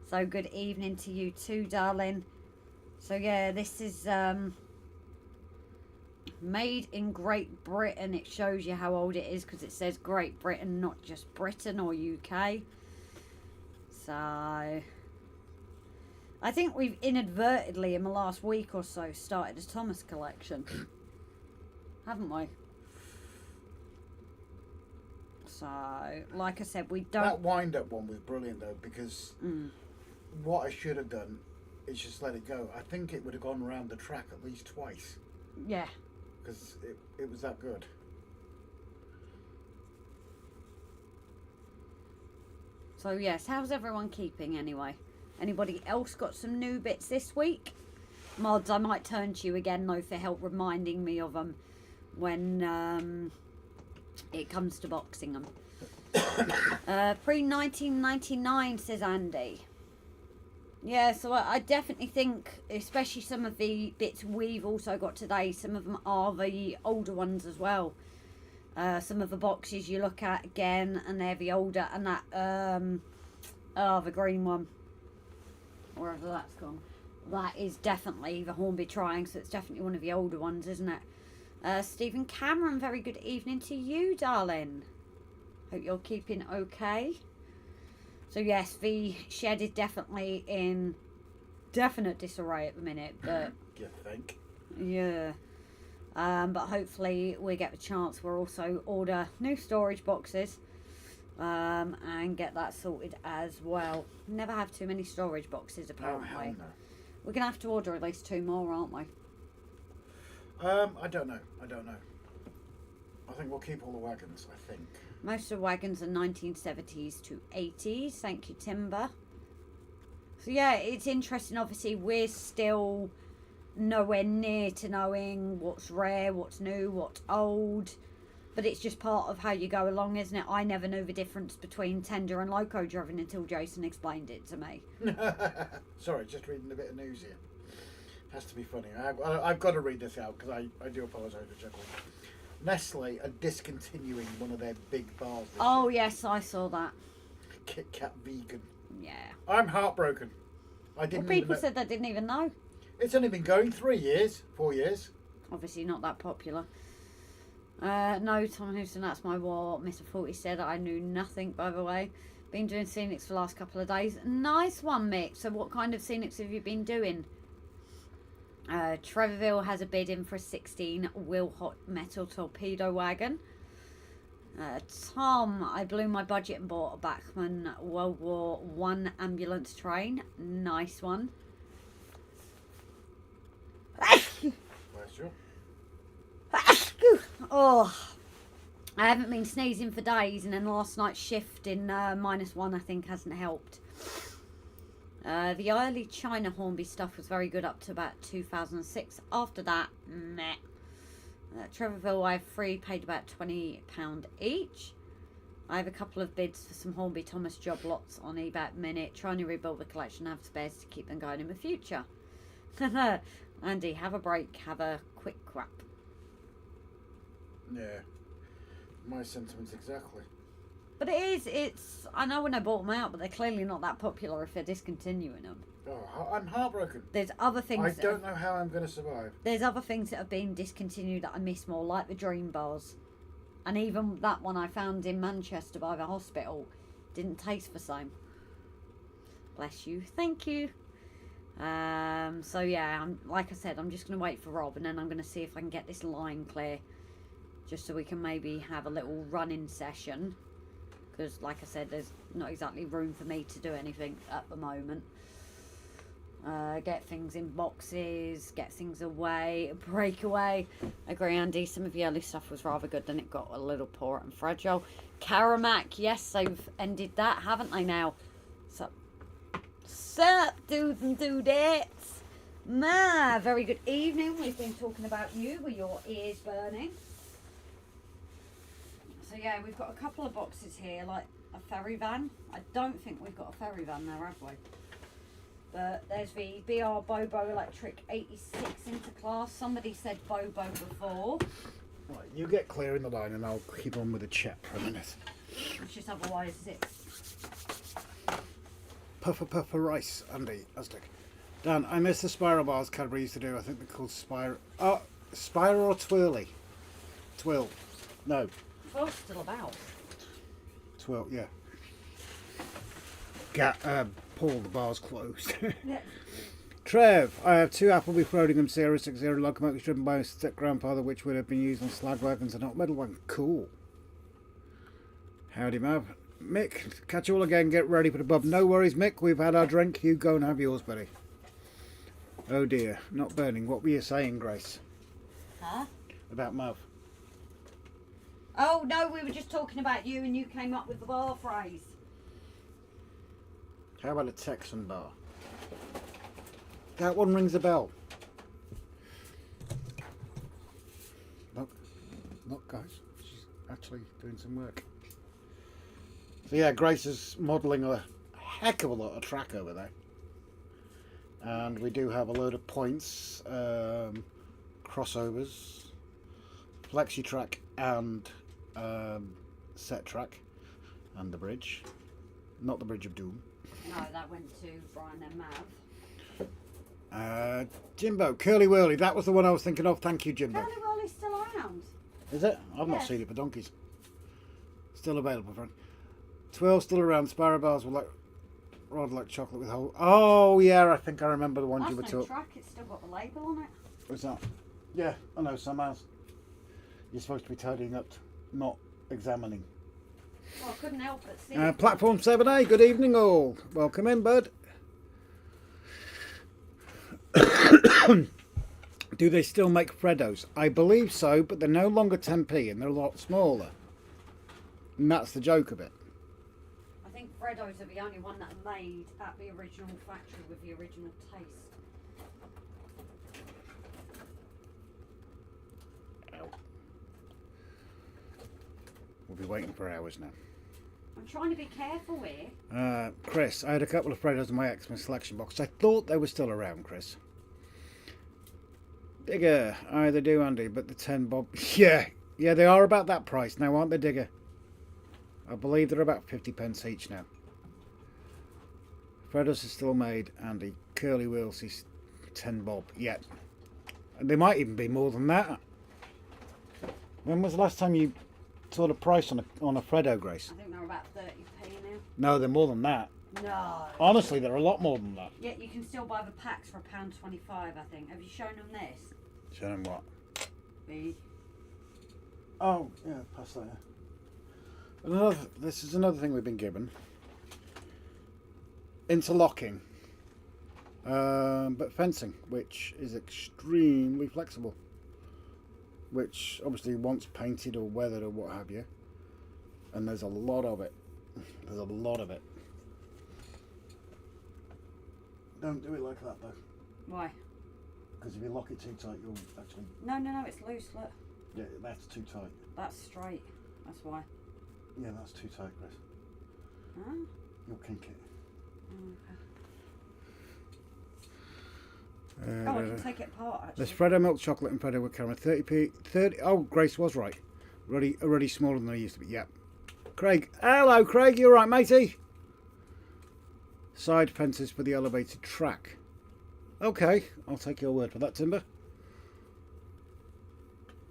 So good evening to you too, darling. So yeah, this is made in Great Britain. It shows you how old it is because it says Great Britain, not just Britain or UK. So I think we've inadvertently in the last week or so started a Thomas collection, haven't we? So, like I said, we don't... That wind-up one was brilliant, though, because what I should have done is just let it go. I think it would have gone around the track at least twice. Yeah. Because it was that good. So, yes, how's everyone keeping anyway? Anybody else got some new bits this week? Mods, I might turn to you again, though, for help reminding me of them when... it comes to boxing them. Pre-1999, says Andy. Yeah, so I definitely think, especially some of the bits we've also got today, some of them are the older ones as well. Some of the boxes you look at again, and they're the older, and that, the green one, wherever that's gone. That is definitely the Hornby Triangle, so it's definitely one of the older ones, isn't it? Stephen Cameron, very good evening to you, darling. Hope you're keeping okay. So yes, the shed is definitely in definite disarray at the minute, but You think? yeah. But hopefully we get the chance. We'll also order new storage boxes and get that sorted as well. Never have too many storage boxes apparently. Oh, hell no. We're gonna have to order at least 2 more, aren't we? I don't know. I think we'll keep all the wagons, I think. Most of the wagons are 1970s to 80s. Thank you, Timber. So yeah, it's interesting. Obviously, we're still nowhere near to knowing what's rare, what's new, what's old. But it's just part of how you go along, isn't it? I never knew the difference between tender and loco driven until Jason explained it to me. Sorry, just reading a bit of news here. Has to be funny. I've got to read this out because I do apologise for juggling. Nestle are discontinuing one of their big bars. Oh yes, I saw that. Kit Kat vegan. Yeah. I'm heartbroken. I didn't. Well, people even know. said they didn't even know. It's only been going 4 years. Obviously not that popular. No, Tom Houston, that's my what Mr. 40 said. I knew nothing, by the way. Been doing scenics for the last couple of days. Nice one, Mick. So what kind of scenics have you been doing? Trevorville has a bid in for a 16 wheel hot metal torpedo wagon. Tom, I blew my budget and bought a Bachmann World War I ambulance train. Nice one. Where's your? Oh, I haven't been sneezing for days, and then last night's shift in -1 I think hasn't helped. The early China Hornby stuff was very good up to about 2006. After that, meh. Trevorville I have 3, paid about £20 each. I have a couple of bids for some Hornby Thomas job lots on eBay at the minute, trying to rebuild the collection, have spares to keep them going in the future. Andy, have a break, have a quick crap. Yeah. My sentiments exactly. But it's, I know when I bought them out, but they're clearly not that popular if they're discontinuing them. Oh, I'm heartbroken. There's other things. I don't know how I'm going to survive. There's other things that have been discontinued that I miss more, like the Dream Bars. And even that one I found in Manchester by the hospital didn't taste the same. Bless you. Thank you. So yeah, like I said, I'm just going to wait for Rob, and then I'm going to see if I can get this line clear, just so we can maybe have a little running session. Because like I said, there's not exactly room for me to do anything at the moment. Get things in boxes, get things away, break away. Agree, Andy, some of the early stuff was rather good, then it got a little poor and fragile. Karamak, yes, they've ended that, haven't they now? Sup, dudes and dudettes. Very good evening. We've been talking about you with your ears burning. So yeah, we've got a couple of boxes here, like a ferry van. I don't think we've got a ferry van there, have we? But there's the BR Bobo Electric 86 Interclass. Somebody said Bobo before. Right, you get clear in the line and I'll keep on with the chat for a minute. It's just otherwise it. Puffer rice, Andy, Aztec. Dan, I miss the spiral bars Cadbury used to do. I think they're called Spire. Oh, Spire or Twirly? Twill. No. Twirl's still about. Twill, yeah. Paul, the bar's closed. Yeah. Trev, I have two Appleby Frodingham Sierra 60 locomotives driven by a step grandfather, which would have been used on slag wagons and not metal wagon. Cool. Howdy, Mav. Mick, catch you all again. Get ready for the pub. No worries, Mick. We've had our drink. You go and have yours, buddy. Oh dear, not burning. What were you saying, Grace? Huh? About Mav? Oh no, we were just talking about you and you came up with the bar phrase. How about a Texan bar? That one rings a bell. Look, guys. She's actually doing some work. So yeah, Grace is modelling a heck of a lot of track over there. And we do have a load of points, crossovers, flexi track and set track, and the bridge. Not the Bridge of Doom. No, that went to Brian and Mav. Jimbo, Curly Whirly, that was the one I was thinking of. Thank you, Jimbo. Curly Whirly's still around. Is it? I've not Yes. seen it for donkeys. Still available, friend. 12 still around. Sparrow bars were like rather like chocolate with whole. Oh yeah, I think I remember the ones That's you were no talking. track, it's still got the label on it. What's that? Yeah, I know. Some house. You're supposed to be tidying up, not examining. Well, I couldn't help but see it. Platform 7A. Good evening, all. Welcome in, bud. Do they still make Freddos? I believe so, but they're no longer 10p and they're a lot smaller. And that's the joke of it. I think Freddos are the only one that are made at the original factory with the original taste. We'll be waiting for hours now. I'm trying to be careful here. Chris, I had a couple of Freddos in my Xmas selection box. I thought they were still around, Chris. Digger, they do, Andy, but the 10 bob. Yeah, they are about that price now, aren't they, Digger? I believe they're about 50 pence each now. Freddos is still made, Andy. Curly Wheels is 10 bob. Yeah. And they might even be more than that. When was the last time you saw the price on a Freddo, Grace? I think they're about 30p now. No, they're more than that. No. Honestly, they're a lot more than that. Yeah, you can still buy the packs for £1.25, I think. Have you shown them this? Show them what? The... Oh, yeah, pass that. This is another thing we've been given. Interlocking. But fencing, which is extremely flexible. Which obviously once painted or weathered or what have you. And there's a lot of it. There's a lot of it. Don't do it like that though. Why? Because if you lock it too tight, you'll actually... No, it's loose, look. Yeah, that's too tight. That's straight. That's why. Yeah, that's too tight, Chris. Huh? You'll kink it. Okay. Oh, I can take it apart, actually. There's Freddo milk chocolate and Freddo with caramel. 30p. 30. Oh, Grace was right. Already smaller than I used to be. Yep. Craig. Hello, Craig. You all right, matey? Side fences for the elevated track. Okay, I'll take your word for that, Timber.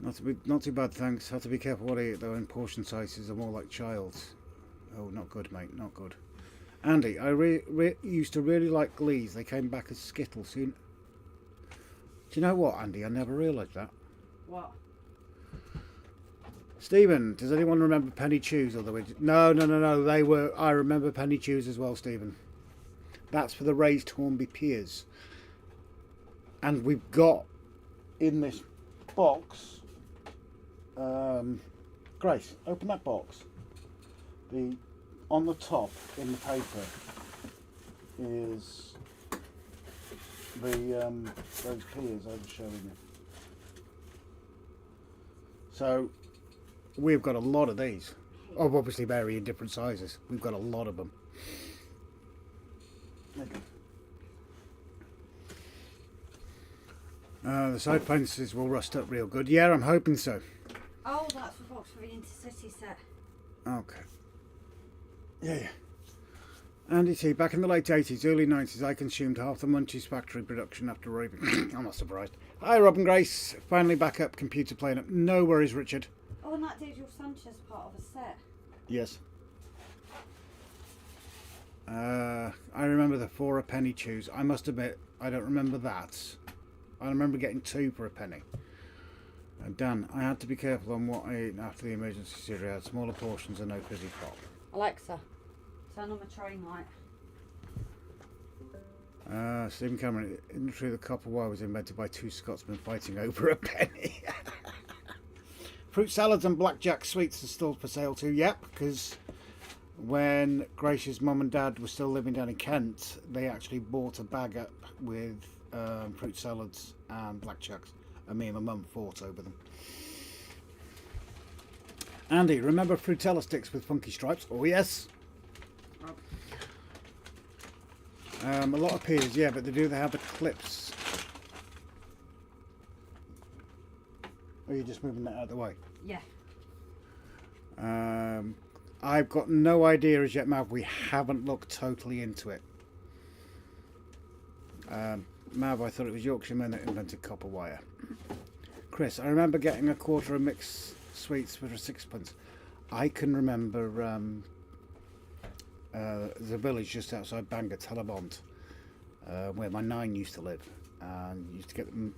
Not too bad, thanks. Have to be careful what I eat though. In portion sizes are more like child's. Oh, not good, mate. Not good. Andy, I used to really like Glees. They came back as Skittles. Do you know what, Andy? I never realised that. What? Stephen, does anyone remember Penny Chews or the widget? No. They were. I remember Penny Chews as well, Stephen. That's for the raised Hornby piers. And we've got in this box. Grace, open that box. On the top in the paper is those piers I was showing you. So we've got a lot of these. Oh, obviously varying different sizes. We've got a lot of them. Okay. The side fences will rust up real good. Yeah, I'm hoping so. Oh, that's the box for the Intercity set. Okay. Yeah. Andy T, back in the late 80s, early 90s, I consumed half the Munchies factory production after raving. I'm not surprised. Hi, Rob and Grace. Finally back up, computer playing up. No worries, Richard. Oh, and that Digital Sanchez part of a set. Yes. I remember the 4 a penny chews. I must admit, I don't remember that. I remember getting 2 for a penny. Dan, I had to be careful on what I ate after the emergency surgery. I had smaller portions and no fizzy pop. Alexa, turn on the train light. Stephen Cameron, in the truth, the copper wire was invented by 2 Scotsmen fighting over a penny. Fruit salads and blackjack sweets are still for sale too. Yep, because when Grace's mum and dad were still living down in Kent, they actually bought a bag up with fruit salads and blackjacks, and me and my mum fought over them. Andy, remember Frutella sticks with funky stripes? Oh yes. A lot of peas, yeah, but they have the clips. Or are you just moving that out of the way? Yeah. I've got no idea as yet, Mav. We haven't looked totally into it. Mav, I thought it was Yorkshiremen that invented copper wire. Chris, I remember getting a quarter of mixed sweets for a 6pence. I can remember the village just outside Bangor, Telebont, where my 9 used to live, and used to get them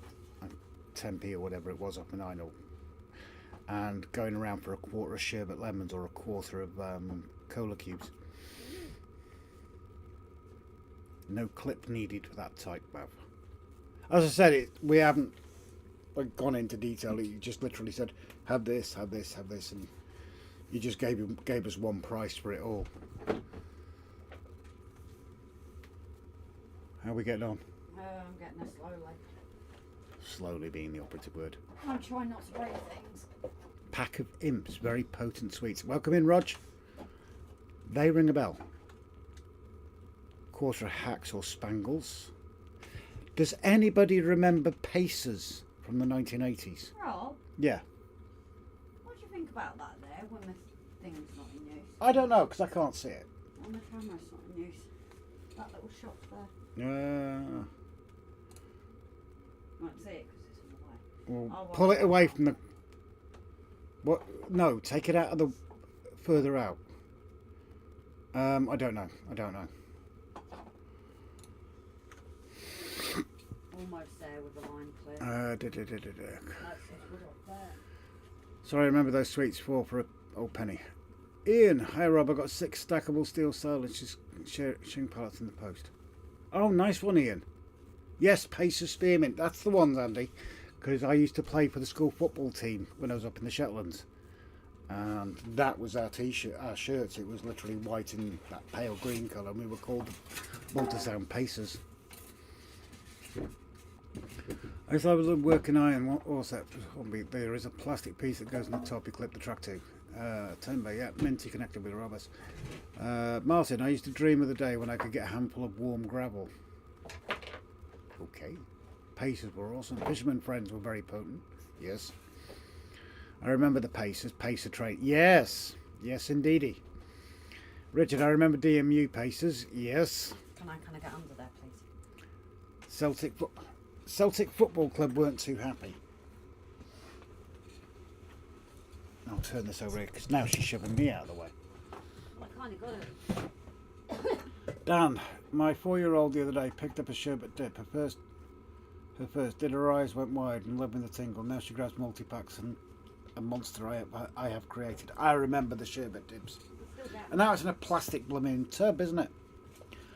10p or whatever it was off an Inal, and going around for a quarter of sherbet lemons or a quarter of cola cubes. No clip needed for that type, Mav. As I said, we haven't gone into detail. You just literally said, have this, have this, have this, and you just gave us one price for it all. How are we getting on? I'm getting there slowly. Slowly being the operative word. I'm trying not to break things. Pack of imps, very potent sweets. Welcome in, Rog. They ring a bell. Quarter of hacks or spangles. Does anybody remember Pacers from the 1980s? Rob, Yeah. what do you think about that there when the thing's not in use? I don't know, because I can't see it. When the camera's not in use. That little shot there. Uh, You won't see it because it's in the way. well, Oh, pull well. it away from the... What? No, take it out of the... Further out. I don't know. Almost there with the line clear. That's it, good up there. Sorry, I remember those sweets for a old penny. Ian, hi Rob, I got 6 stackable steel silencers shing pallets in the post. Oh, nice one, Ian. Yes, Pacer Spearmint, that's the ones, Andy. Because I used to play for the school football team when I was up in the Shetlands. And that was our t-shirt, our shirts. It was literally white and that pale green colour. And we were called Multisound Pacers. As I was working iron, also there is a plastic piece that goes on the top you clip the track to. Timber, yeah, minty connected with rubbers. Martin, I used to dream of the day when I could get a handful of warm gravel. Okay. Pacers were awesome. Fisherman friends were very potent. Yes. I remember the Pacers, Pacer Train. Yes. Yes, indeedy. Richard, I remember DMU Pacers. Yes. Can I get under there, please? Celtic Football Club weren't too happy. I'll turn this over here because now she's shoving me out of the way. Well, I kind of got it. Dan, my 4-year-old the other day picked up a sherbet dip. Her first did her eyes went wide and loving the tingle. Now she grabs multi-packs and a monster I have created. I remember the sherbet dips. And now it's in a plastic blooming tub, isn't it?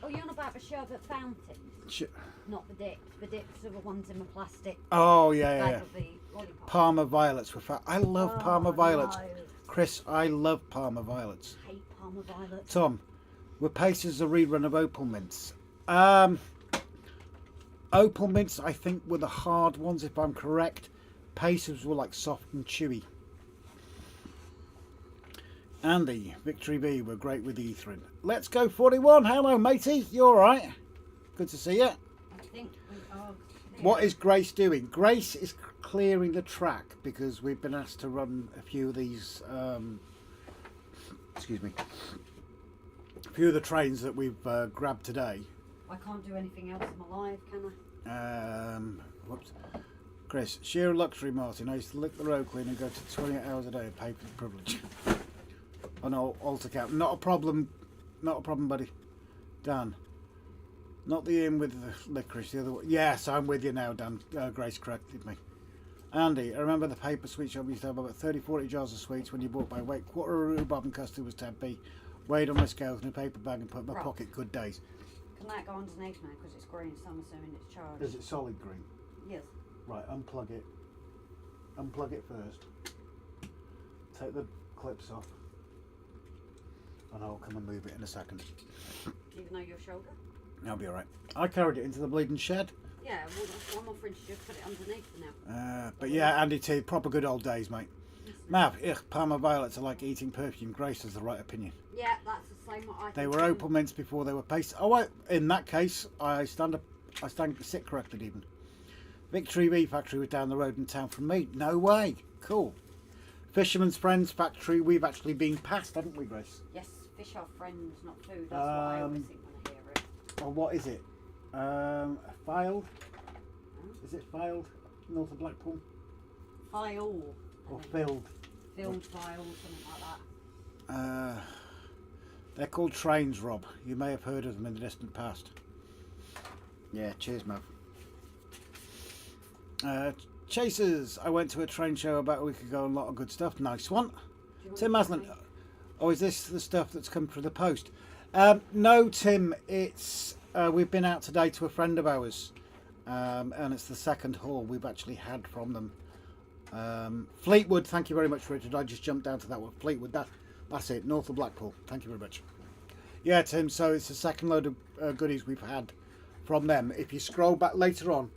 Oh, you're on about the sherbet fountains? Not the dips. The dips are the ones in the plastic Oh, yeah. bag of the lollipop. Parma violets were I love Parma violets. No. Chris, I love Parma violets. I hate Parma violets. Tom, were Pacers a rerun of Opal Mints? Opal Mints, I think, were the hard ones, if I'm correct. Pacers were like soft and chewy. Andy, Victory B were great with Ethrin. Let's go 41. Hello, matey. You all right? Good to see you. I think we are. What is Grace doing? Grace is clearing the track because we've been asked to run a few of these. Excuse me. A few of the trains that we've grabbed today. I can't do anything else in my life, can I? Whoops. Chris, sheer luxury, Martin. I used to lick the road clean and go to 28 hours a day and pay for the privilege. Oh no, alter cap. Not a problem, buddy. Dan. Not the in with the licorice, the other one. Yes, I'm with you now, Dan. Grace corrected me. Andy, I remember the paper sweet shop used to have about 30-40 jars of sweets when you bought by weight. Quarter of rhubarb and custard was 10p. Weighed on my scales in a paper bag and put in my pocket. Good days. Can that go underneath now because it's green, so I'm assuming it's charged? Is it solid green? Yes. Right, unplug it. Unplug it first. Take the clips off. And I'll come and move it in a second. Even though your shoulder? I'll be alright. I carried it into the bleeding shed. Yeah, well, I'm offering to just put it underneath for now. But yeah, Andy T, proper good old days, mate. Yes, Mav, Parma violets are like eating perfume. Grace has the right opinion. yeah, that's the same what I They think were too. opal mints before they were paste. Oh, in that case, I stand sit corrected even. Victory Bee Factory was down the road in town from me. No way. Cool. Fisherman's Friends Factory, we've actually been past, haven't we, Grace? Yes, fish are friends, not food. That's what I always think when I hear it. Or what is it? Filed? Is it filed? North of Blackpool? File. Or filled? Filled file, something like that. They're called trains, Rob. You may have heard of them in the distant past. Yeah, cheers, Mav. Chasers, I went to a train show about a week ago and a lot of good stuff. Nice one. Tim Maslin. Oh, is this the stuff that's come through the post? No, Tim, it's we've been out today to a friend of ours, and it's the second haul we've actually had from them. Fleetwood, thank you very much, Richard. I just jumped down to that one. Fleetwood, that's it, north of Blackpool. Thank you very much. Yeah, Tim, so it's the second load of goodies we've had from them. If you scroll back later on,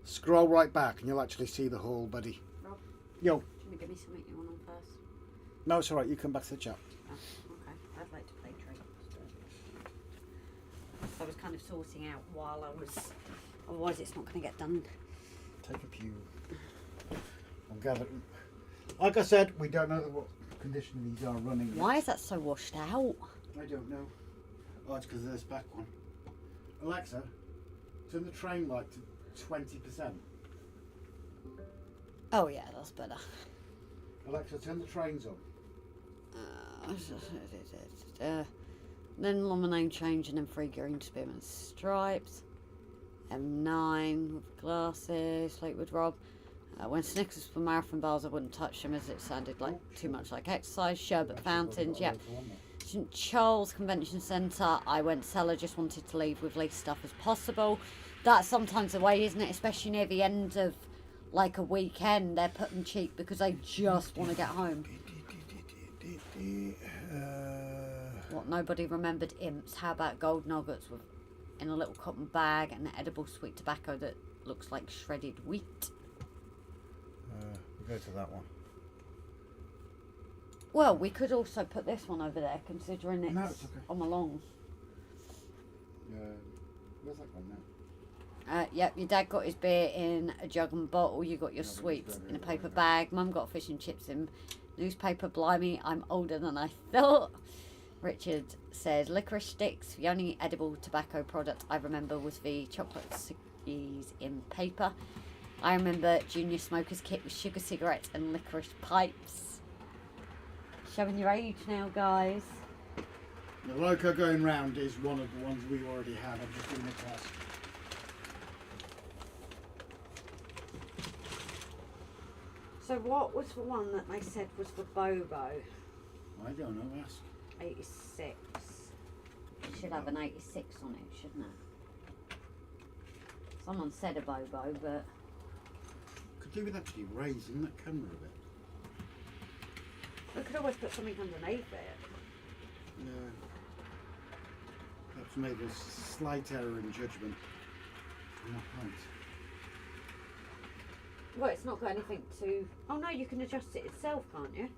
scroll right back and you'll actually see the haul, buddy. Rob, Yo. do you want to give me something you want on first? No, it's alright, you come back to the chat. Oh, okay. I'd like to play trade. I was kind of sorting out while I was... Otherwise it's not going to get done. Take a pew. I'm gathering. Like I said, we don't know what condition these are running. Why is that so washed out? I don't know. Oh, it's because of this back one. Alexa, turn the train light to 20%. Oh yeah, that's better. Alexa, turn the trains on. Then lemonade change and then 3 green spearman stripes. M9 with glasses, Fleetwood Rob. When Snickers were marathon bars, I wouldn't touch them as it sounded like too much like exercise. Sherbet fountains, yep. St Charles Convention Centre, I went cellar, just wanted to leave with least stuff as possible. That's sometimes the way, isn't it? Especially near the end of like a weekend, they're putting cheap because they just want to get home. What, nobody remembered imps? How about gold nuggets with in a little cotton bag and edible sweet tobacco that looks like shredded wheat. We'll go to that one. Well, we could also put this one over there, considering it's, No, it's okay. on my long. Where's that gone now? Yep, your dad got his beer in a jug and bottle. You got your No, but sweets it's in a better paper than bag. Mum got fish and chips in newspaper. Blimey, I'm older than I thought. Richard said, licorice sticks. The only edible tobacco product I remember was the chocolate cookies in paper. I remember junior smoker's kit with sugar cigarettes and licorice pipes. Showing your age now, guys. The Loco going round is one of the ones we already had. I'm just doing a test. So what was the one that they said was for Bobo? I don't know, ask. 86. It should have an 86 on it, shouldn't it? Someone said a Bobo, but... Could do with actually raising that camera a bit. we could always put something underneath it. Yeah. Perhaps made a slight error in judgment. Not right. Well, it's not got anything to... Oh no, you can adjust it itself, can't you?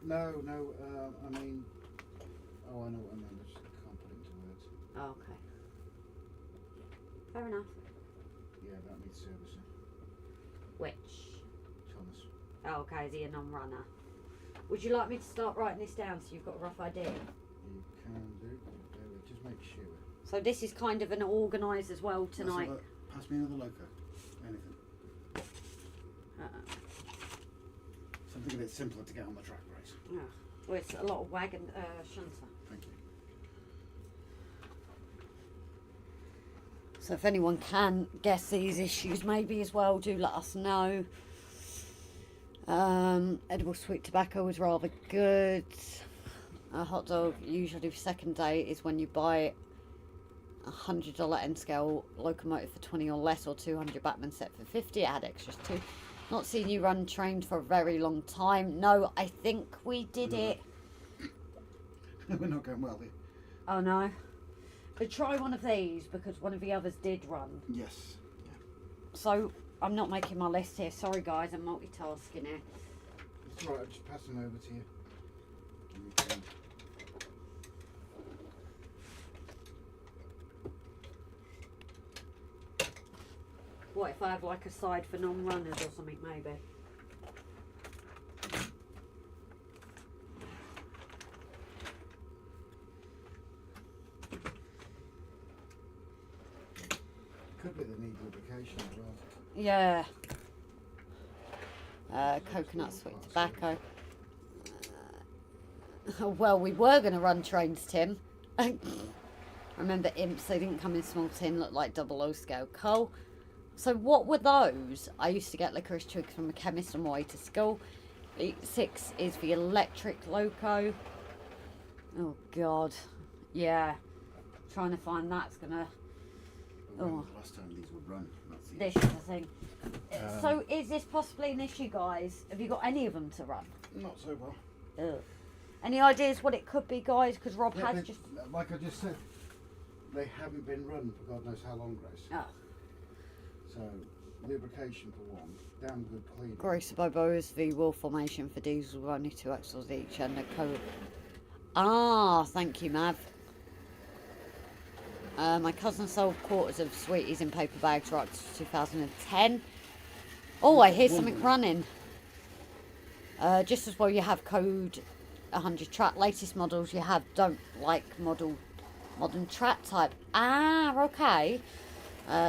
No, I mean... Oh, I know what I mean. I just can't put it into words. Oh, okay. Fair enough. Yeah, that needs servicing. Which? Thomas. Oh, okay, is he a non-runner? Would you like me to start writing this down so you've got a rough idea? You can do. Just make sure. So this is kind of an organised as well tonight. Pass me another Loco. Anything. Something a bit simpler to get on the track race. Yeah. Well, it's a lot of wagon shunter. Thank you. So if anyone can guess these issues maybe as well, do let us know. Edible sweet tobacco was rather good. A hot dog, usually the second day is when you buy $100 end scale locomotive for 20 or less, or 200 Batman set for 50. It had extras too. Not seen you run trains for a very long time. No, I think we did it. We're not going well here. Oh no. But try one of these because one of the others did run. Yes. Yeah. So I'm not making my list here. Sorry guys, I'm multitasking here. It's alright, I'll just pass them over to you. And you can- What if I have like a side for non-runners or something maybe? Could be the need lubrication as well. Yeah. Coconut sweet tobacco. Well, we were going to run trains, Tim. I remember imps, they didn't come in small tin, looked like 00 scale coal. So what were those? I used to get licorice twigs from a chemist on my way to school. 86 is the electric loco. Oh God. Yeah. Trying to find that's going to... But when Oh. was the last time these would run? That's the This issue. is the thing. So is this possibly an issue, guys? Have you got any of them to run? Not so well. Ugh. Any ideas what it could be, guys? Because Rob Yeah, has they- just... like I just said, they haven't been run for God knows how long, Grace. Oh. So, lubrication for one, damn good cleaning. Grace Bobo is the wheel formation for diesel with only 2 axles each and a code. Ah, thank you, Mav. My cousin sold quarters of sweeties in paper bags right up to 2010. Oh, I hear something running. Just as well you have code 100 track. Latest models you have don't like modern track type. Ah, okay.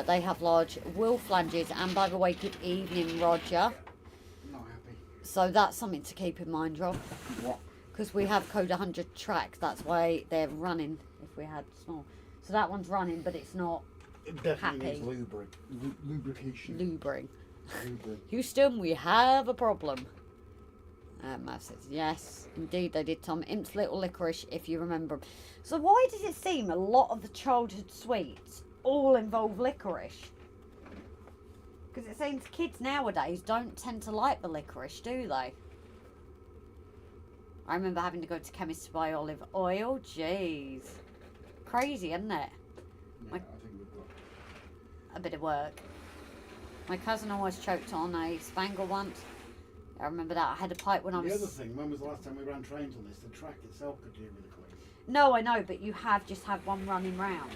They have large wheel flanges. And by the way, good evening, Roger. Not happy. So that's something to keep in mind, Rob. What? Because we have code 100 tracks. That's why they're running if we had small. So that one's running, but it's not It definitely Happy. needs lubrication. lubering. Lubri- Houston, we have a problem. Mav says, yes, indeed they did, Tom. Imp's Little Licorice, if you remember. So why does it seem a lot of the childhood sweets all involve licorice? Because it seems kids nowadays don't tend to like the licorice, do they? I remember having to go to chemist to buy olive oil. Jeez. Crazy, isn't it? Yeah, I think we've a bit of work. My cousin almost choked on a spangle once. I remember that. I had a pipe when I was... The other thing, when was the last time we ran trains on this? The track itself could do with a clean. No, I know, but you have just had one running round.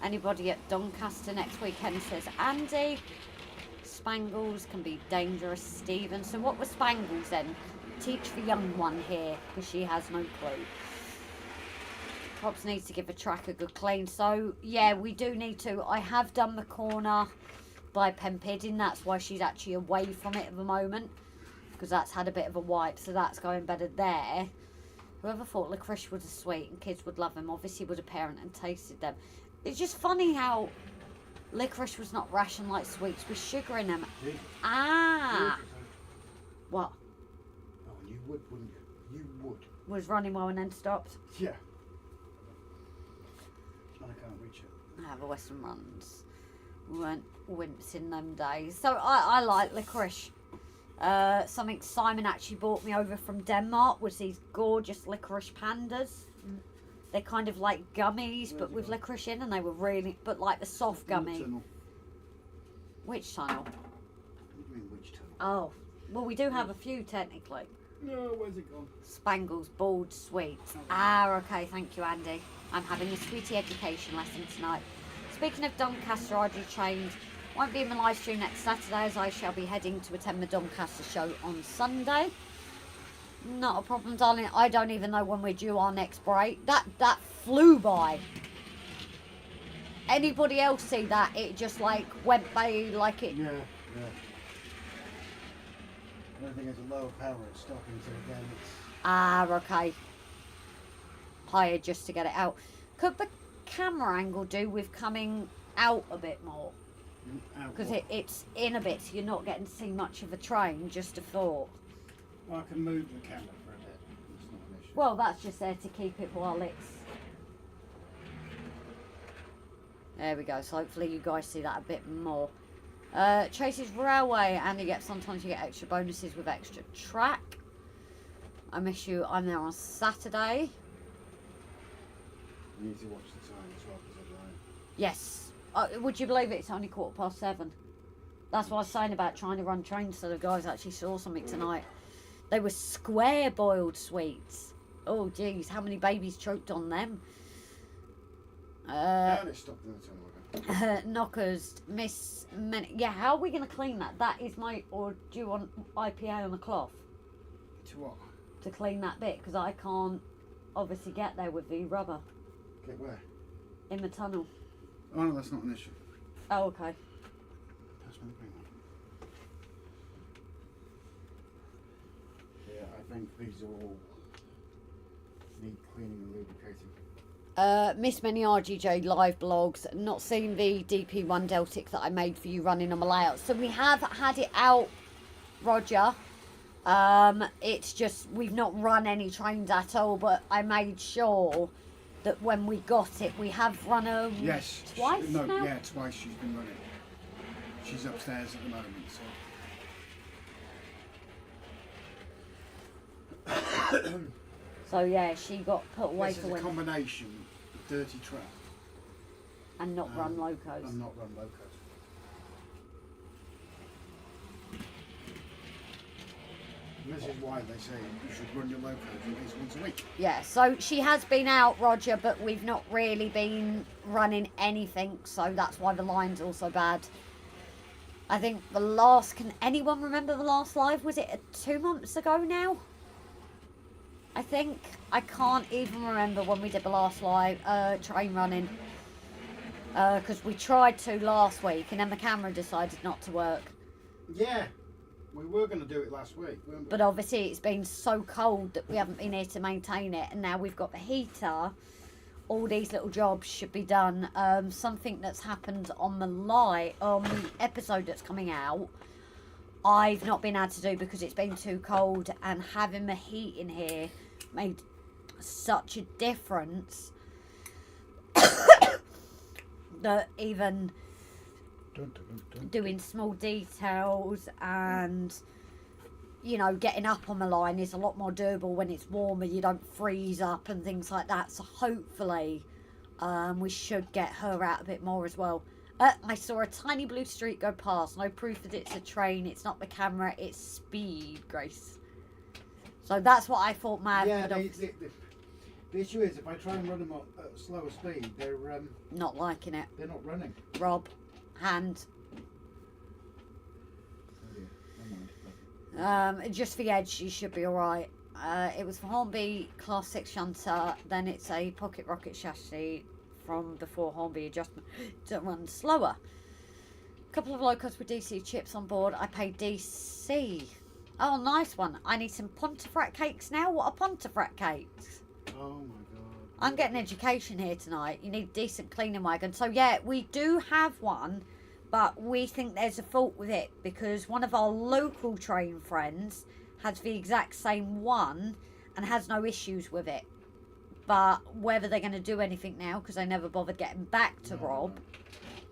Anybody at Doncaster next weekend says, Andy, spangles can be dangerous, Stephen. So what were spangles then? Teach the young one here, because she has no clue. Pops needs to give the track a good clean. So, yeah, we do need to. I have done the corner by Penpidding. That's why she's actually away from it at the moment, because that's had a bit of a wipe. So that's going better there. Whoever thought licorice was a sweet and kids would love them, obviously was a parent and tasted them. It's just funny how licorice was not rationed like sweets with sugar in them. Ah. What? Oh, you would, wouldn't you? You would. Was running well and then stopped. Yeah. And I can't reach it. The Western runs. We weren't wimps in them days. So I like licorice. Something Simon actually brought me over from Denmark was these gorgeous licorice pandas. They're kind of like gummies, but with licorice in, and they were really, but like the soft gummy. Tunnel. Which tunnel? What do you mean, which tunnel? Oh, well, we do have a few technically. No, where's it gone? Spangles, bald sweets. Ah, okay, thank you, Andy. I'm having a sweetie education lesson tonight. Speaking of Doncaster, RGJ Trains won't be in the live stream next Saturday, as I shall be heading to attend the Doncaster show on Sunday. Not a problem, darling. I don't even know when we're due our next break. That flew by. Anybody else see that? It just like went by like it. Yeah, yeah. I don't think it's a lower power it's stopping, so again it's... Ah, okay. Higher just to get it out. Could the camera angle do with coming out a bit more? Because it's in a bit, so you're not getting to see much of a train, just a thought. Well, I can move the camera for a bit. It's not an issue. Well, that's just there to keep it while it's... There we go. So hopefully you guys see that a bit more. Tracy's Railway, and sometimes you get extra bonuses with extra track. I miss you. I'm there on Saturday. You need to watch the time as well, because I'm lying. Yes. Would you believe it? It's only 7:15. That's what I was saying about trying to run trains, so the guys actually saw something tonight. They were square boiled sweets. Oh, geez, how many babies choked on them? And it stopped in the tunnel again. Knockers, miss many. Yeah, how are we going to clean that? That is my... Or do you want IPA on the cloth? To what? To clean that bit, because I can't obviously get there with the rubber. Get where? In the tunnel. Oh no, that's not an issue. Oh, okay. Pass me the green one. Yeah, I think these all need cleaning and lubricating. Miss many RGJ live blogs. Not seen the DP1 Deltic that I made for you running on my layout. So we have had it out, Roger. It's just we've not run any trains at all, but I made sure that when we got it, we have run them twice now? Yeah, twice she's been running. She's upstairs at the moment, so... So yeah, she got put away This for is a winter combination of dirty trap and not run locos. and not run locos. And this is why they say you should run your locos at least once a week. Yeah, so she has been out, Roger, but we've not really been running anything, so that's why the line's also bad. I think the last... Can anyone remember the last live? Was it 2 months ago now? I think. I can't even remember when we did the last live train running. Because we tried to last week, and then the camera decided not to work. Yeah, we were going to do it last week, weren't we? But obviously it's been so cold that we haven't been here to maintain it, and now we've got the heater. All these little jobs should be done. Something that's happened on the episode that's coming out, I've not been able to do because it's been too cold, and having the heat in here made such a difference. that even Dun, dun, dun, dun. doing small details and, you know, getting up on the line is a lot more doable when it's warmer. You don't freeze up and things like that. So hopefully we should get her out a bit more as well. I saw a tiny blue streak go past. No proof that it's a train. It's not the camera. It's speed, Grace. So that's what I thought, Mav. Yeah, could the issue is if I try and run them at slower speed, they're not liking it. not running. Rob, hand. Oh dear, never mind. Just the edge, you should be alright. It was for Hornby Class 6 shunter, then it's a pocket rocket chassis from before Hornby adjustment to run slower. A couple of locos with DC chips on board. I paid DC. Oh, nice one. I need some Pontefract cakes now. What are Pontefract cakes? Oh my god. I'm getting education here tonight. You need a decent cleaning wagon. So yeah, we do have one, but we think there's a fault with it because one of our local train friends has the exact same one and has no issues with it. But whether they're going to do anything now, because they never bothered getting back to Rob,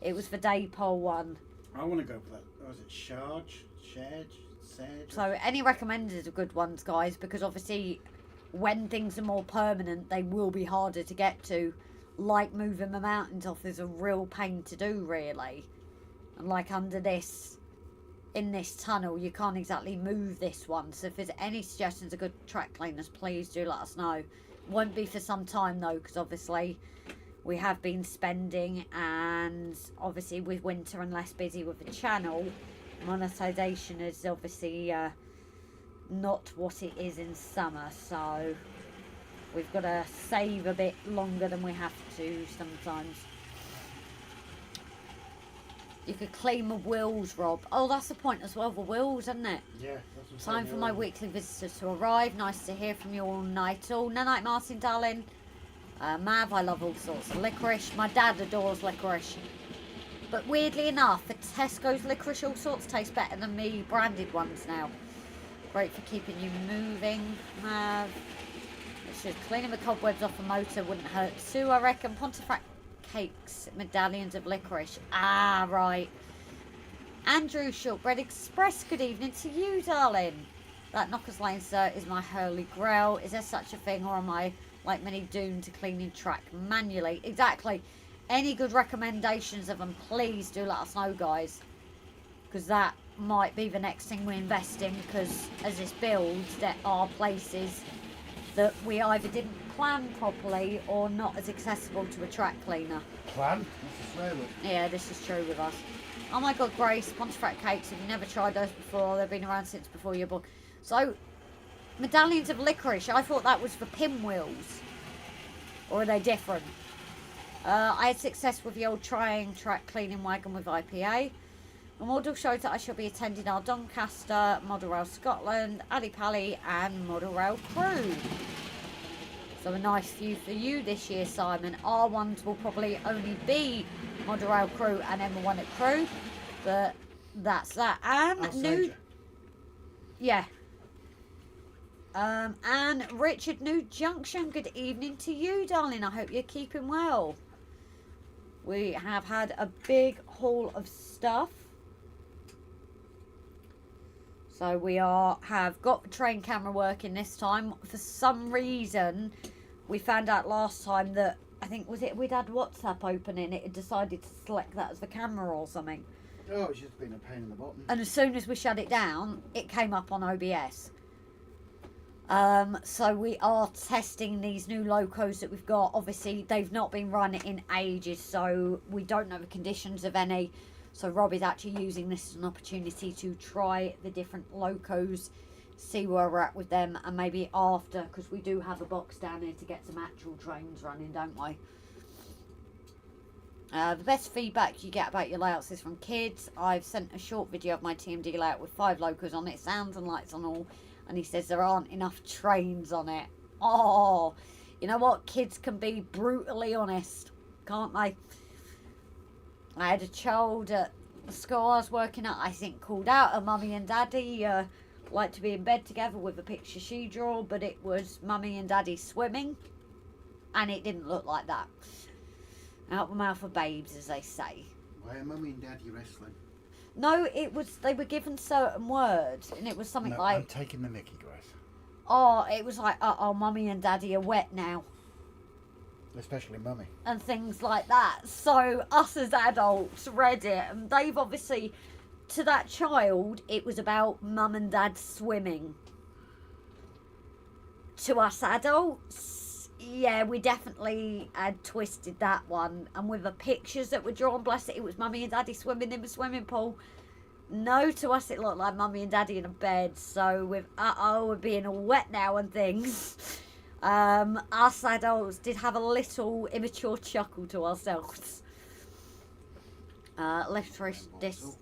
it was the Daypole one. I want to go for that. Oh, is it Charge? Sedge? So any recommended are good ones, guys, because obviously when things are more permanent, they will be harder to get to. Like moving the mountains off is a real pain to do, really. And like under this, in this tunnel, you can't exactly move this one. So if there's any suggestions of good track cleaners, please do let us know. Won't be for some time though, because obviously we have been spending, and obviously with winter and less busy with the channel, monetization is obviously not what it is in summer, so we've got to save a bit longer than we have to sometimes. You could clean the wheels, Rob. Oh, that's the point as well, the wheels, isn't it? Yeah, that's what I'm Time saying for my earlier. weekly visitors to arrive. Nice to hear from you all night. All night, Martin, darling. Mav, I love all sorts of licorice. My dad adores licorice. But weirdly enough, the Tesco's licorice all sorts tastes better than me branded ones now. Great for keeping you moving, Mav. It's just cleaning the cobwebs off a motor wouldn't hurt too, I reckon. Pontefract cakes, medallions of licorice. Ah, right. Andrew Shortbread Express, good evening to you, darling. That Knockers Lane, sir, is my Hurley Grail. Is there such a thing, or am I like many doomed to cleaning track manually? Exactly. Any good recommendations of them, please do let us know, guys. Because that might be the next thing we invest in, because as this builds, there are places that we either didn't plan properly or not as accessible to a track cleaner. Plan? That's a swear word. Yeah, this is true with us. Oh my god, Grace, Pontefract cakes, have you never tried those before? They've been around since before you were born. So, medallions of licorice, I thought that was for pinwheels. Or are they different? I had success with the old trying track cleaning wagon with IPA. The model shows that I shall be attending our Doncaster, Model Rail Scotland, Ali Pally and Model Rail Crew. So a nice few for you this year, Simon. Our ones will probably only be Model Rail Crew and M1 at Crew. But that's that. And I'll new... send you. Yeah. And Richard New Junction, good evening to you, darling. I hope you're keeping well. We have had a big haul of stuff. So we have got the train camera working this time. For some reason, we found out last time that, I think, was it we'd had WhatsApp open and it had decided to select that as the camera or something. Oh, it's just been a pain in the bottom. And as soon as we shut it down, it came up on OBS. So we are testing these new locos that we've got. Obviously, they've not been run in ages, so we don't know the conditions of any. So Rob is actually using this as an opportunity to try the different locos, see where we're at with them, and maybe after, because we do have a box down here to get some actual trains running, don't we? The best feedback you get about your layouts is from kids. I've sent a short video of my TMD layout with 5 locos on it, sounds and lights on all, and he says there aren't enough trains on it. Oh, you know what? Kids can be brutally honest, can't they? I had a child at the school I was working at, I think, called out her mummy and daddy like to be in bed together with a picture she drew, but it was mummy and daddy swimming, and it didn't look like that. Out the mouth of babes, as they say. Why are Mummy and Daddy wrestling? No, it was, they were given certain words, and it was something No, like, I'm taking the mickey, Grace. oh, it was like, uh-oh, Mummy and Daddy are wet now. Especially Mummy. And things like that. So us as adults read it, and they've obviously, to that child, it was about Mum and Dad swimming. To us adults, yeah, we definitely had twisted that one. And with the pictures that were drawn, bless it, it was Mummy and Daddy swimming in the swimming pool. No, to us it looked like Mummy and Daddy in a bed. So with we're being all wet now and things. Us adults did have a little immature chuckle to ourselves. Literary disc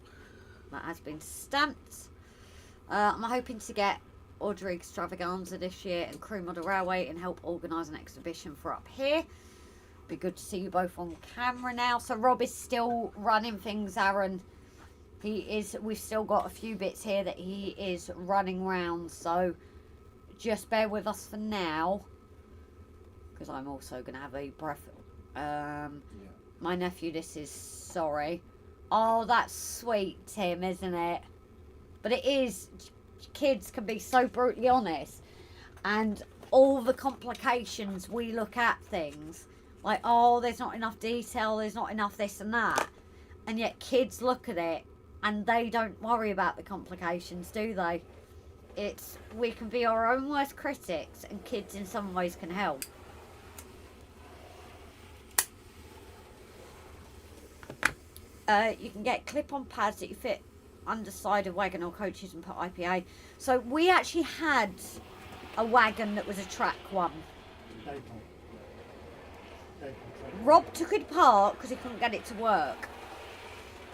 that has been stamped. I'm hoping to get Audrey Extravaganza this year and Crew Model Railway and help organise an exhibition for up here. Be good to see you both on camera now. So Rob is still running things, Aaron. We've still got a few bits here that he is running round, so just bear with us for now, because I'm also going to have a breath. My nephew, this is sorry. Oh, that's sweet, Tim, isn't it? But it is, kids can be so brutally honest, and all the complications we look at things, like, oh, there's not enough detail, there's not enough this and that, and yet kids look at it and they don't worry about the complications, do they? We can be our own worst critics, and kids in some ways can help. You can get clip-on pads that you fit underside of wagon or coaches and put IPA. So we actually had a wagon that was a track one. Rob took it apart because he couldn't get it to work.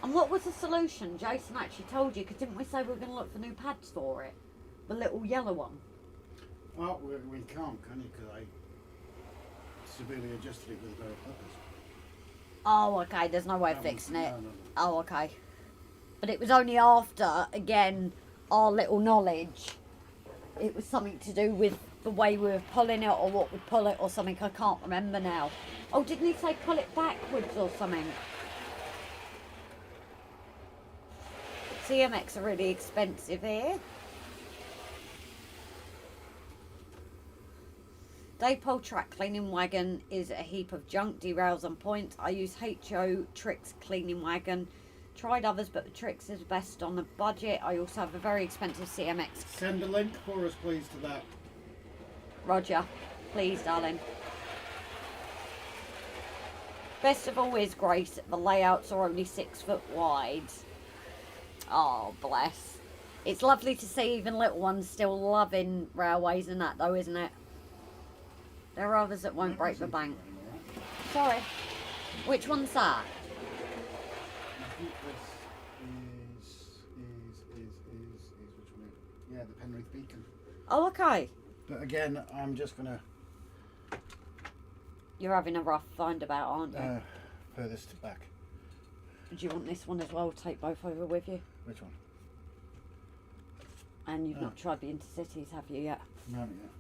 And what was the solution? Jason actually told you, because didn't we say we were going to look for new pads for it? The little yellow one. Oh, we can't, can you? Because I severely adjusted it with a pair of clippers. Oh, okay, there's no way of fixing it. No. Oh, okay. But it was only after, again, our little knowledge. It was something to do with the way we were pulling it, or what would pull it, or something. I can't remember now. Oh, didn't he say pull it backwards or something? CMX are really expensive here. Daypole track cleaning wagon is a heap of junk, derails on point. I use HO Tricks cleaning wagon. Tried others, but the Tricks is best on a budget. I also have a very expensive CMX. Send a link for us, please, to that. Roger, please, darling. Best of all is Grace. The layouts are only 6 foot wide. Oh, bless. It's lovely to see even little ones still loving railways and that, though, isn't it? There are others that won't break the bank. Sorry. Which one's that? I think this is which one? Yeah, the Penrith Beacon. Oh, okay. But again, I'm just gonna You're having a rough find about, aren't you? furthest back. Do you want this one as well? Take both over with you. Which one? And you've not tried the Intercities, have you yet? No, not yet.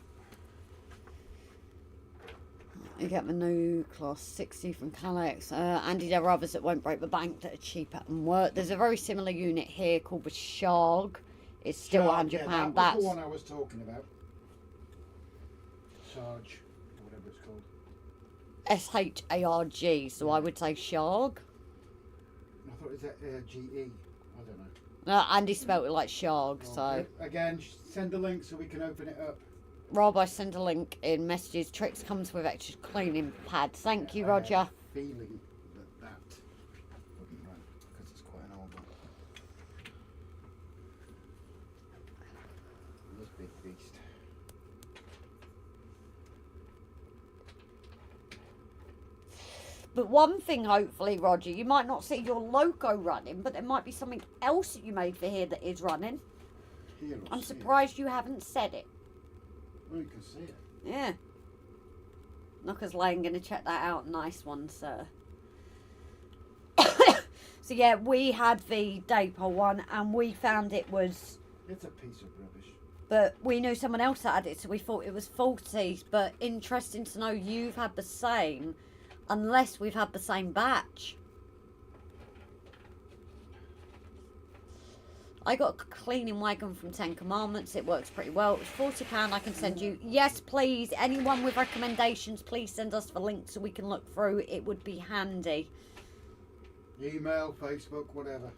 You get the new Class 60 from Calex. Andy, there are others that won't break the bank that are cheaper and work. There's a very similar unit here called the Sharg. It's still £100. Yeah, that That's was the one I was talking about. Sarge, or whatever it's called. SHARG, so I would say Sharg. I thought it was GE. I don't know. Andy spelt it like Sharg, so. Again, send a link so we can open it up. Rob, I send a link in messages. Tricks comes with extra cleaning pads. Thank you, Roger. I have a feeling that wouldn't run because it's quite an old one. This big beast. But one thing, hopefully, Roger, you might not see your logo running, but there might be something else that you made for here that is running. I'm surprised you haven't said it. Well, you can see it. Yeah. Knockers Lane, going to check that out. Nice one, sir. So, yeah, we had the Daypole one, and we found it was... It's a piece of rubbish. But we knew someone else had it, so we thought it was faulty. But interesting to know you've had the same. Unless we've had the same batch. I got a cleaning wagon from 10 Commandments. It works pretty well. It's £40 I can send you. Yes, please. Anyone with recommendations, please send us the link so we can look through. It would be handy. Email, Facebook, whatever.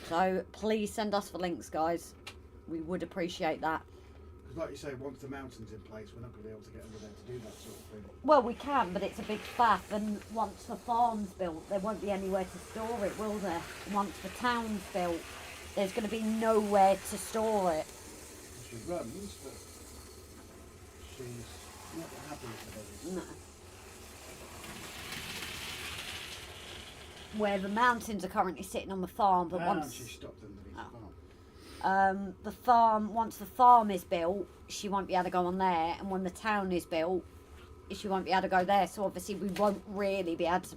So please send us the links, guys. We would appreciate that. Because like you say, once the mountain's in place, we're not going to be able to get under there to do that sort of thing. Well, we can, but it's a big faff. And once the farm's built, there won't be anywhere to store it, will there? Once the town's built, there's going to be nowhere to store it. She runs, but she's not happy with it. No. Where the mountains are currently sitting on the farm, but once she stopped underneath the farm. once the farm is built, she won't be able to go on there, and when the town is built, she won't be able to go there. So obviously we won't really be able to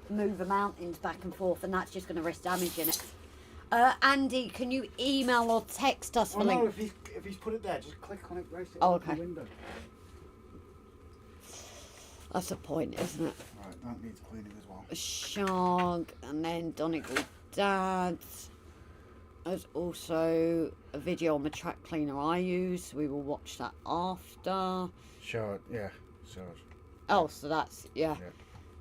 move the mountains back and forth, and that's just going to risk damaging it. Andy, can you email or text us the link? No, if he's put it there, just click on it, race it Oh, out okay. the window. That's the point, isn't it? Right, that needs cleaning as well. Shog, and then Donegal Dad's. There's also a video on the track cleaner I use. We will watch that after. Sure, yeah, sure. Oh, so that's, yeah.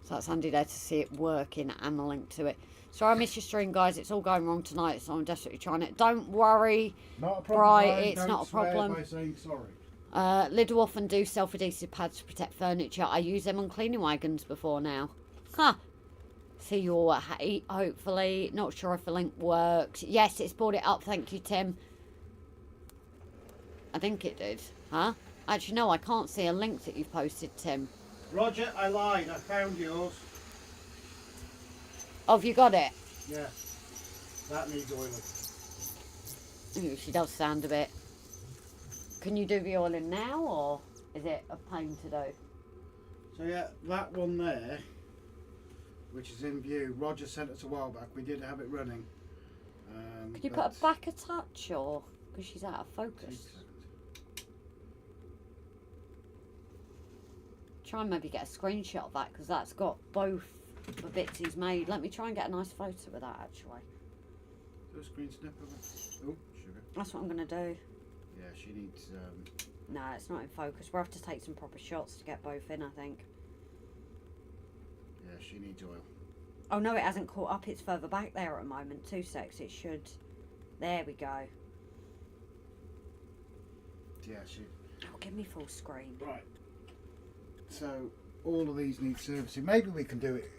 So that's handy there to see it working and a link to it. Sorry I missed your stream, guys. It's all going wrong tonight, so I'm desperately trying it. Don't worry, Not a problem. Bright, it's Don't not a swear problem. by saying sorry. Lidl often do self-adhesive pads to protect furniture. I use them on cleaning wagons before now. Huh. See you all at 8, hopefully. Not sure if the link works. Yes, it's brought it up. Thank you, Tim. I think it did. Huh? Actually, no, I can't see a link that you've posted, Tim. Roger, I lied. I found yours. Oh, have you got it? Yeah. That needs oiling. Ooh, she does sound a bit. Can you do the oiling now, or is it a pain to do? So yeah, that one there, which is in view, Roger sent us a while back. We did have it running. Could you put it back a touch, or because she's out of focus? Try and maybe get a screenshot of that, because that's got both the bits he's made. Let me try and get a nice photo of that, actually. Do a screen snip of it. Oh, sugar. That's what I'm going to do. Yeah, she needs. No, it's not in focus. We'll have to take some proper shots to get both in, I think. Yeah, she needs oil. Oh no, it hasn't caught up. It's further back there at the moment. 2 secs. It should. There we go. Yeah, she. Oh, give me full screen. Right. So all of these need servicing. Maybe we can do it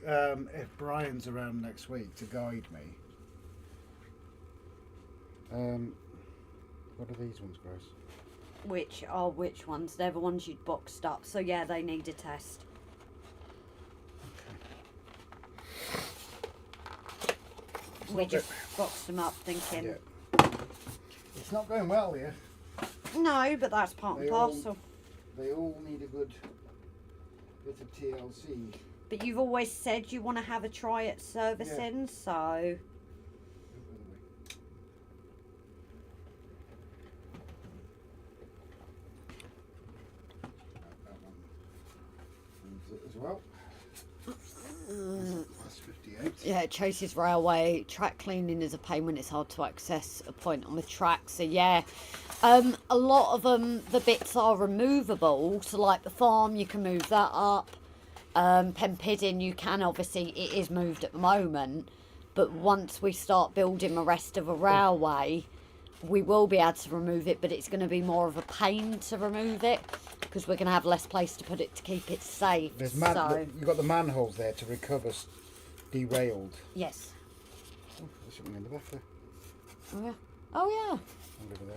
if Brian's around next week to guide me. What are these ones, Grace? Which ones? They're the ones you'd boxed up. So yeah, they need a test. We just boxed them up thinking. Yeah. It's not going well here. No, but that's part and parcel. They all need a good bit of TLC. But you've always said you want to have a try at servicing, so. As well. That's 58. Yeah, Chase's Railway. Track cleaning is a pain when it's hard to access a point on the track. So yeah, a lot of them, the bits are removable. So like the farm, you can move that up. Penpidden, you can obviously, it is moved at the moment. But once we start building the rest of a railway, we will be able to remove it, but it's going to be more of a pain to remove it because we're going to have less place to put it to keep it safe. There's so, you've got the manholes there to recover derailed. yes. Oh, there's something in the back there. Oh yeah. Oh yeah. I'll leave it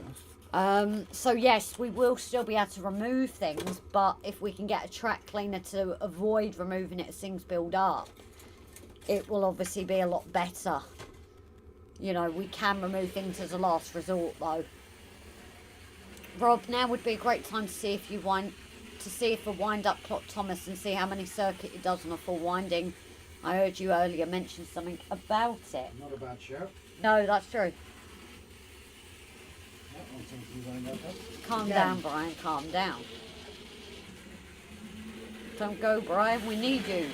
there. So yes, we will still be able to remove things, but if we can get a track cleaner to avoid removing it as things build up, it will obviously be a lot better. You know, we can remove things as a last resort though. Rob, now would be a great time to see if a wind up clock Thomas and see how many circuit it does on a full winding. I heard you earlier mention something about it. Not a bad shout. No, that's true. That one seems to be running okay. Calm down, Brian, calm down. Don't go, Brian. We need you.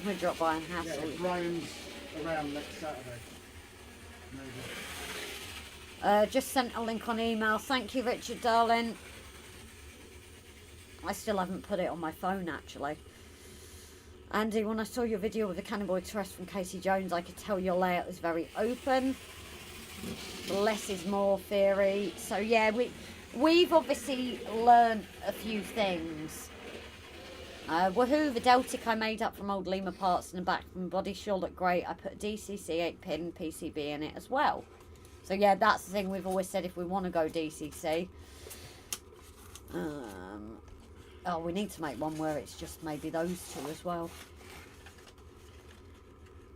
We'll drop by and Yeah, hassle. if Ryan's around next Saturday. Maybe. Just sent a link on email. Thank you, Richard, darling. I still haven't put it on my phone, actually. Andy, when I saw your video with the Cannonball Trust from Casey Jones, I could tell your layout is very open. Less is more theory. So yeah, we've obviously learned a few things. Woohoo, the Deltic I made up from old Lima parts in the back from body sure looked great. I put a DCC 8-pin PCB in it as well. So yeah, that's the thing we've always said if we want to go DCC. Oh, we need to make one where it's just maybe those two as well.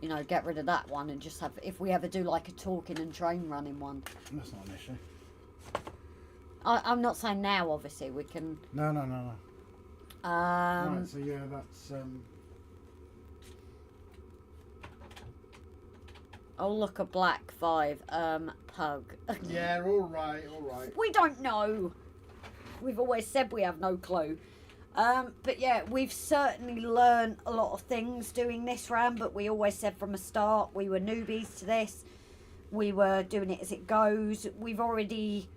You know, get rid of that one and just have, if we ever do like a talking and train running one. That's not an issue. I'm not saying now, obviously, we can... No. Right, so yeah, that's... Oh, look, a black 5, pug. Yeah, all right. We don't know. We've always said we have no clue. But yeah, we've certainly learned a lot of things doing this round, but we always said from the start we were newbies to this. We were doing it as it goes. We've already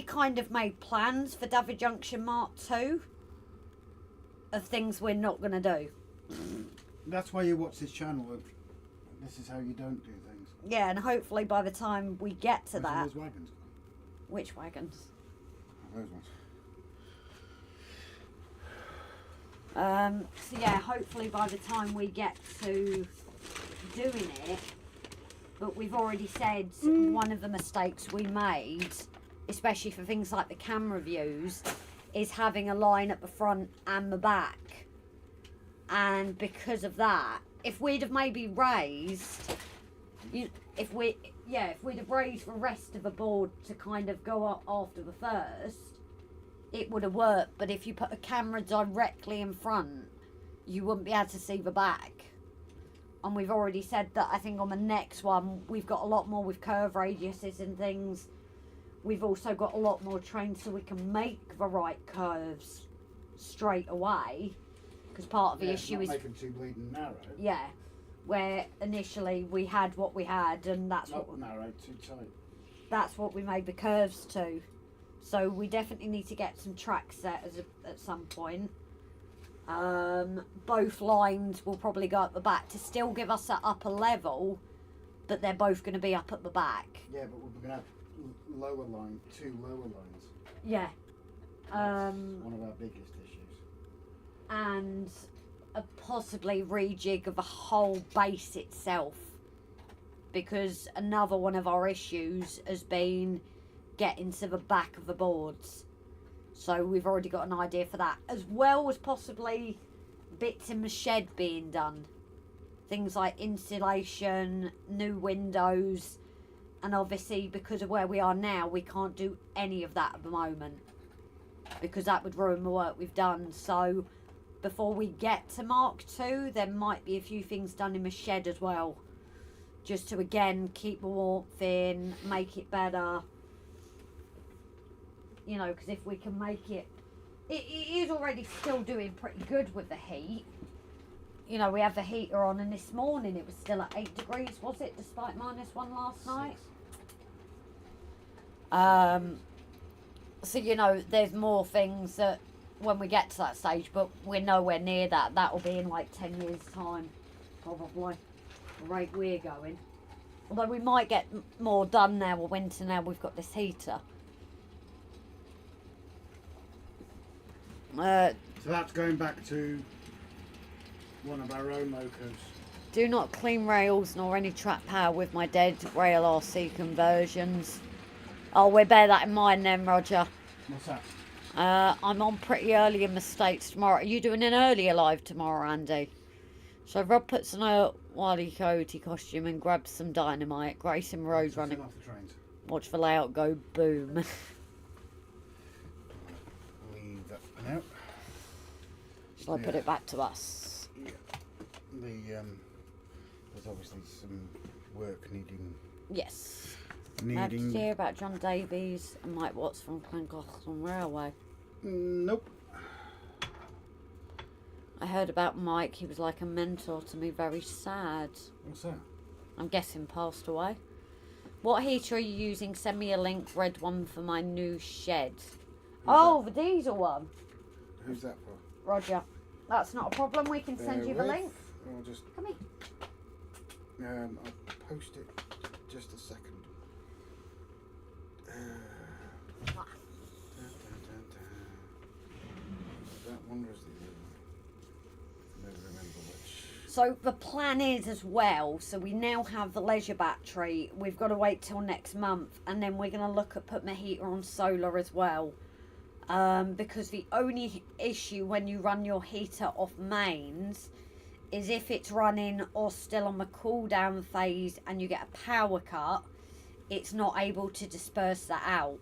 kind of made plans for David Junction Mark 2 of things we're not going to do. That's why you watch this channel. This is how you don't do things. Yeah, and hopefully by the time we get to Where's all that... those wagons? Which wagons? Those ones. So yeah, hopefully by the time we get to doing it, but we've already said one of the mistakes we made, especially for things like the camera views, is having a line at the front and the back. And because of that, if we'd have maybe raised, if we'd have raised the rest of the board to kind of go up after the first, it would have worked. But if you put a camera directly in front, you wouldn't be able to see the back. And we've already said that I think on the next one we've got a lot more with curve radiuses and things. We've also got a lot more trains so we can make the right curves straight away, because part of the issue is make them too bleeding narrow. Yeah, where initially we had what we had, and that's Not what narrow, too tight. that's what we made the curves to. So we definitely need to get some track set at some point. Both lines will probably go up the back to still give us that upper level, but they're both going to be up at the back. Yeah, but we're going to have two lower lines. Yeah. That's one of our biggest issues. And a possibly rejig of the whole base itself, because another one of our issues has been getting to the back of the boards. So we've already got an idea for that, as well as possibly bits in the shed being done. Things like insulation, new windows, and obviously because of where we are now, we can't do any of that at the moment, because that would ruin the work we've done. So before we get to Mark II, there might be a few things done in the shed as well, just to again keep the warmth in, make it better. You know, because if we can make it is already still doing pretty good with the heat. You know, we have the heater on, and this morning it was still at 8 degrees, was it, despite -1 last night? So, you know, there's more things that when we get to that stage, but we're nowhere near that. That'll be in like 10 years' time, probably, the rate we're going. Although we might get more done now or winter now we've got this heater. So that's going back to one of our own locos. Do not clean rails nor any track power with my dead rail RC conversions. Oh, we'll bear that in mind then, Roger. What's that? I'm on pretty early in the States tomorrow. Are you doing an earlier live tomorrow, Andy? So Rob puts on a Wily Coyote costume and grabs some dynamite. Grayson Road running. Off the trains. Watch the layout go boom. Leave that for now. Shall I put it back to us? Yeah. There's obviously some work needing. Yes. Did you hear about John Davies and Mike Watts from Llangollen Railway? Nope. I heard about Mike. He was like a mentor to me. Very sad. What's that? I'm guessing passed away. What heater are you using? Send me a link. Red one for my new shed. The diesel one. Who's that for? Roger. That's not a problem. We can send you the link. I'll just Come here. I'll post it. Just a second. That one was the other one. Never remember which. So the plan is as well, so we now have the leisure battery. We've got to wait till next month, and then we're going to look at putting my heater on solar as well. Because the only issue when you run your heater off mains is if it's running or still on the cool down phase and you get a power cut, it's not able to disperse that out.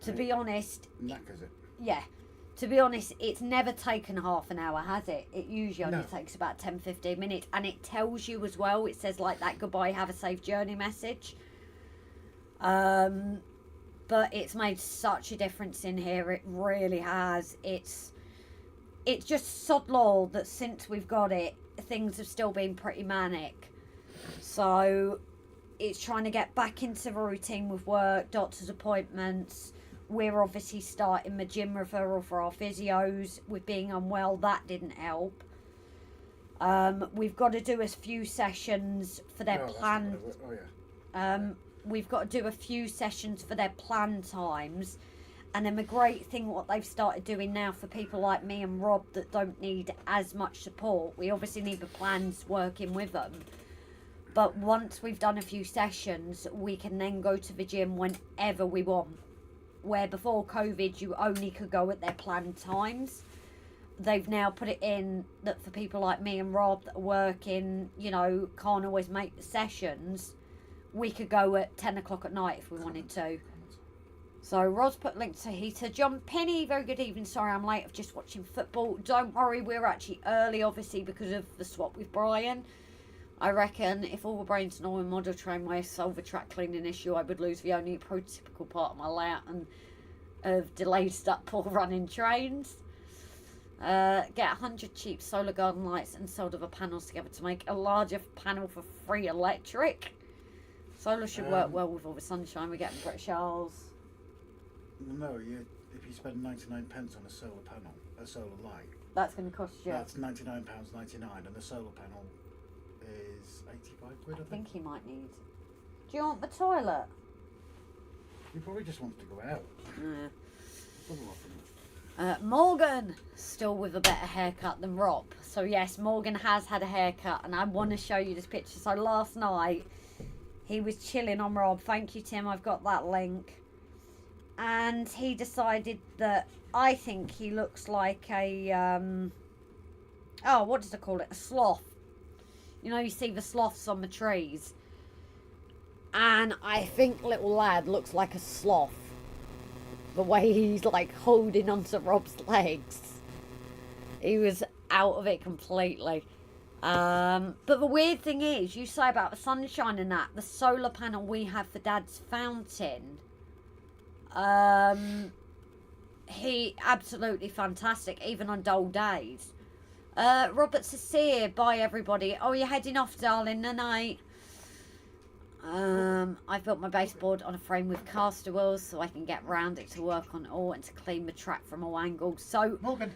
To be honest, Knackers it. yeah, to be honest, it's never taken half an hour, has it? It usually only No. takes about 10-15 minutes, and it tells you as well. It says like that goodbye, have a safe journey message. But it's made such a difference in here. It really has. It's just sod law that since we've got it, things have still been pretty manic. So it's trying to get back into the routine with work, doctor's appointments. We're obviously starting the gym referral for our physios. With being unwell, that didn't help. We've got to do a few sessions for their planned. Oh yeah. We've got to do a few sessions for their planned times. And then the great thing, what they've started doing now for people like me and Rob that don't need as much support, we obviously need the plans working with them. But once we've done a few sessions, we can then go to the gym whenever we want. Where before COVID, you only could go at their planned times. They've now put it in that for people like me and Rob that are working, can't always make the sessions, we could go at 10 o'clock at night if we wanted to. So Rod's put links to heater. John Penny, very good evening. Sorry I'm late. I'm just watching football. Don't worry, we're actually early, obviously, because of the swap with Brian. I reckon if all the brains and all in model train way solve a track cleaning issue, I would lose the only prototypical part of my layout and of delayed stuck poor running trains. Get 100 cheap solar garden lights and solder the panels together to make a larger panel for free electric. Solar should work well with all the sunshine we're getting British Isles. No, if you spend 99 pence on a solar panel, a solar light, That's going to cost you. that's £99.99, and the solar panel is 85 quid. I think he might need. Do you want the toilet? He probably just wants to go out. Yeah. Probably often. Morgan, still with a better haircut than Rob. So yes, Morgan has had a haircut, and I want to show you this picture. So last night, he was chilling on Rob. Thank you, Tim. I've got that link. And he decided that I think he looks like a, what does it call it? A sloth. You see the sloths on the trees. And I think little lad looks like a sloth. The way he's like holding onto Rob's legs. He was out of it completely. But the weird thing is, you say about the sunshine and that, the solar panel we have for Dad's fountain, he absolutely fantastic, even on dull days. Robert Cecile, bye everybody. Oh, you're heading off, darling, tonight. I've built my baseboard on a frame with caster wheels so I can get round it to work on all and to clean the track from all angles. So Morgan.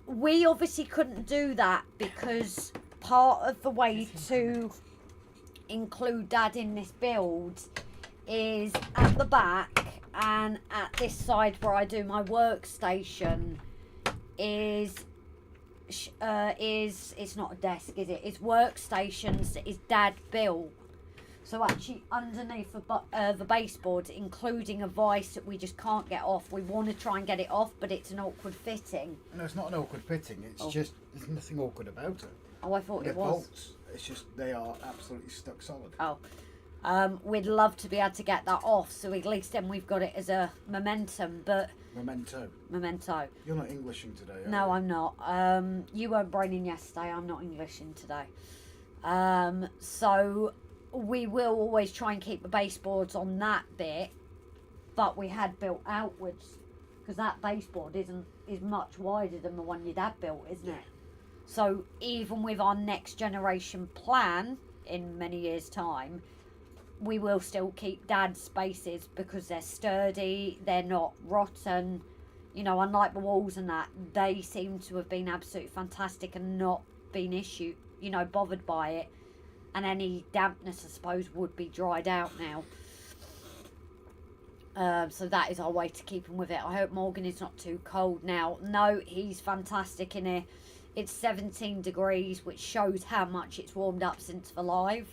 we obviously couldn't do that because part of the way to include Dad in this build is at the back and at this side where I do my workstation is it's not a desk, is it? It's workstations that is Dad built. So actually underneath the baseboard, including a vice that we just can't get off. We want to try and get it off, but it's an awkward fitting. No, it's not an awkward fitting. It's just, there's nothing awkward about it. Oh, I thought The it was. bolts, it's just, they are absolutely stuck solid. Oh. We'd love to be able to get that off, so at least then we've got it as a momentum, but... Memento. You're not Englishing today, are No, you? I'm not. You weren't braining yesterday, I'm not Englishing today. So we will always try and keep the baseboards on that bit, but we had built outwards, because that baseboard is much wider than the one your dad built, isn't it? So even with our next generation plan in many years' time, we will still keep Dad's spaces because they're sturdy, they're not rotten. You know, unlike the walls and that, they seem to have been absolutely fantastic and not been bothered by it. And any dampness, I suppose, would be dried out now. So that is our way to keep him with it. I hope Morgan is not too cold now. No, he's fantastic in here. It's 17 degrees, which shows how much it's warmed up since the live.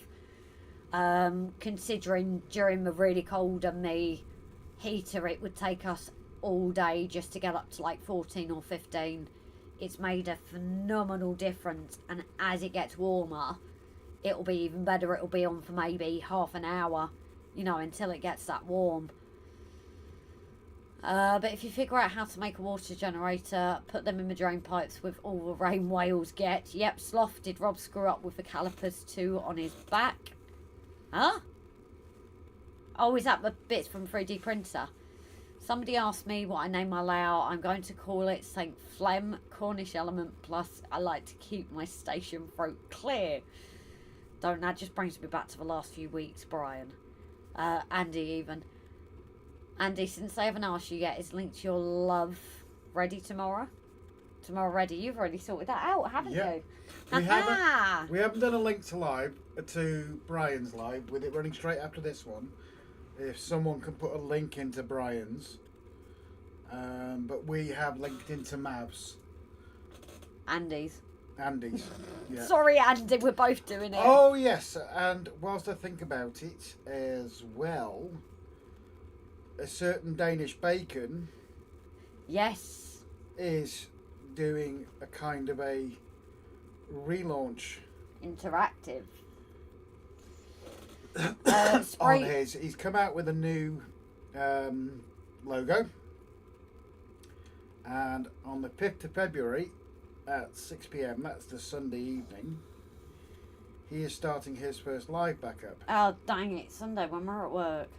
Considering during the really cold and the heater, it would take us all day just to get up to like 14 or 15. It's made a phenomenal difference, and as it gets warmer, it'll be even better. It'll be on for maybe half an hour, until it gets that warm. But if you figure out how to make a water generator, put them in the drain pipes with all the rain whales get. Yep, Sloth, did Rob screw up with the calipers too on his back? Huh? Oh, is that the bits from 3D printer? Somebody asked me what I name my layout. I'm going to call it St. Phlegm Cornish Element Plus. I like to keep my station throat clear. That just brings me back to the last few weeks, Brian. Andy even. Andy, since they haven't asked you yet, is Link to Your Love ready tomorrow? Tomorrow ready? You've already sorted that out, haven't you? We haven't done a link to Brian's live with it running straight after this one. If someone can put a link into Brian's, but we have linked into Mav's. Andy's. Yeah. Sorry, Andy, we're both doing it. Oh yes, and whilst I think about it as well, a certain Danish bacon. Yes. Is doing a kind of a relaunch. Interactive. On his, he's come out with a new logo, and on the 5th of February at 6 p.m, that's the Sunday evening, he is starting his first live back up. Oh, dang it, Sunday when we're at work.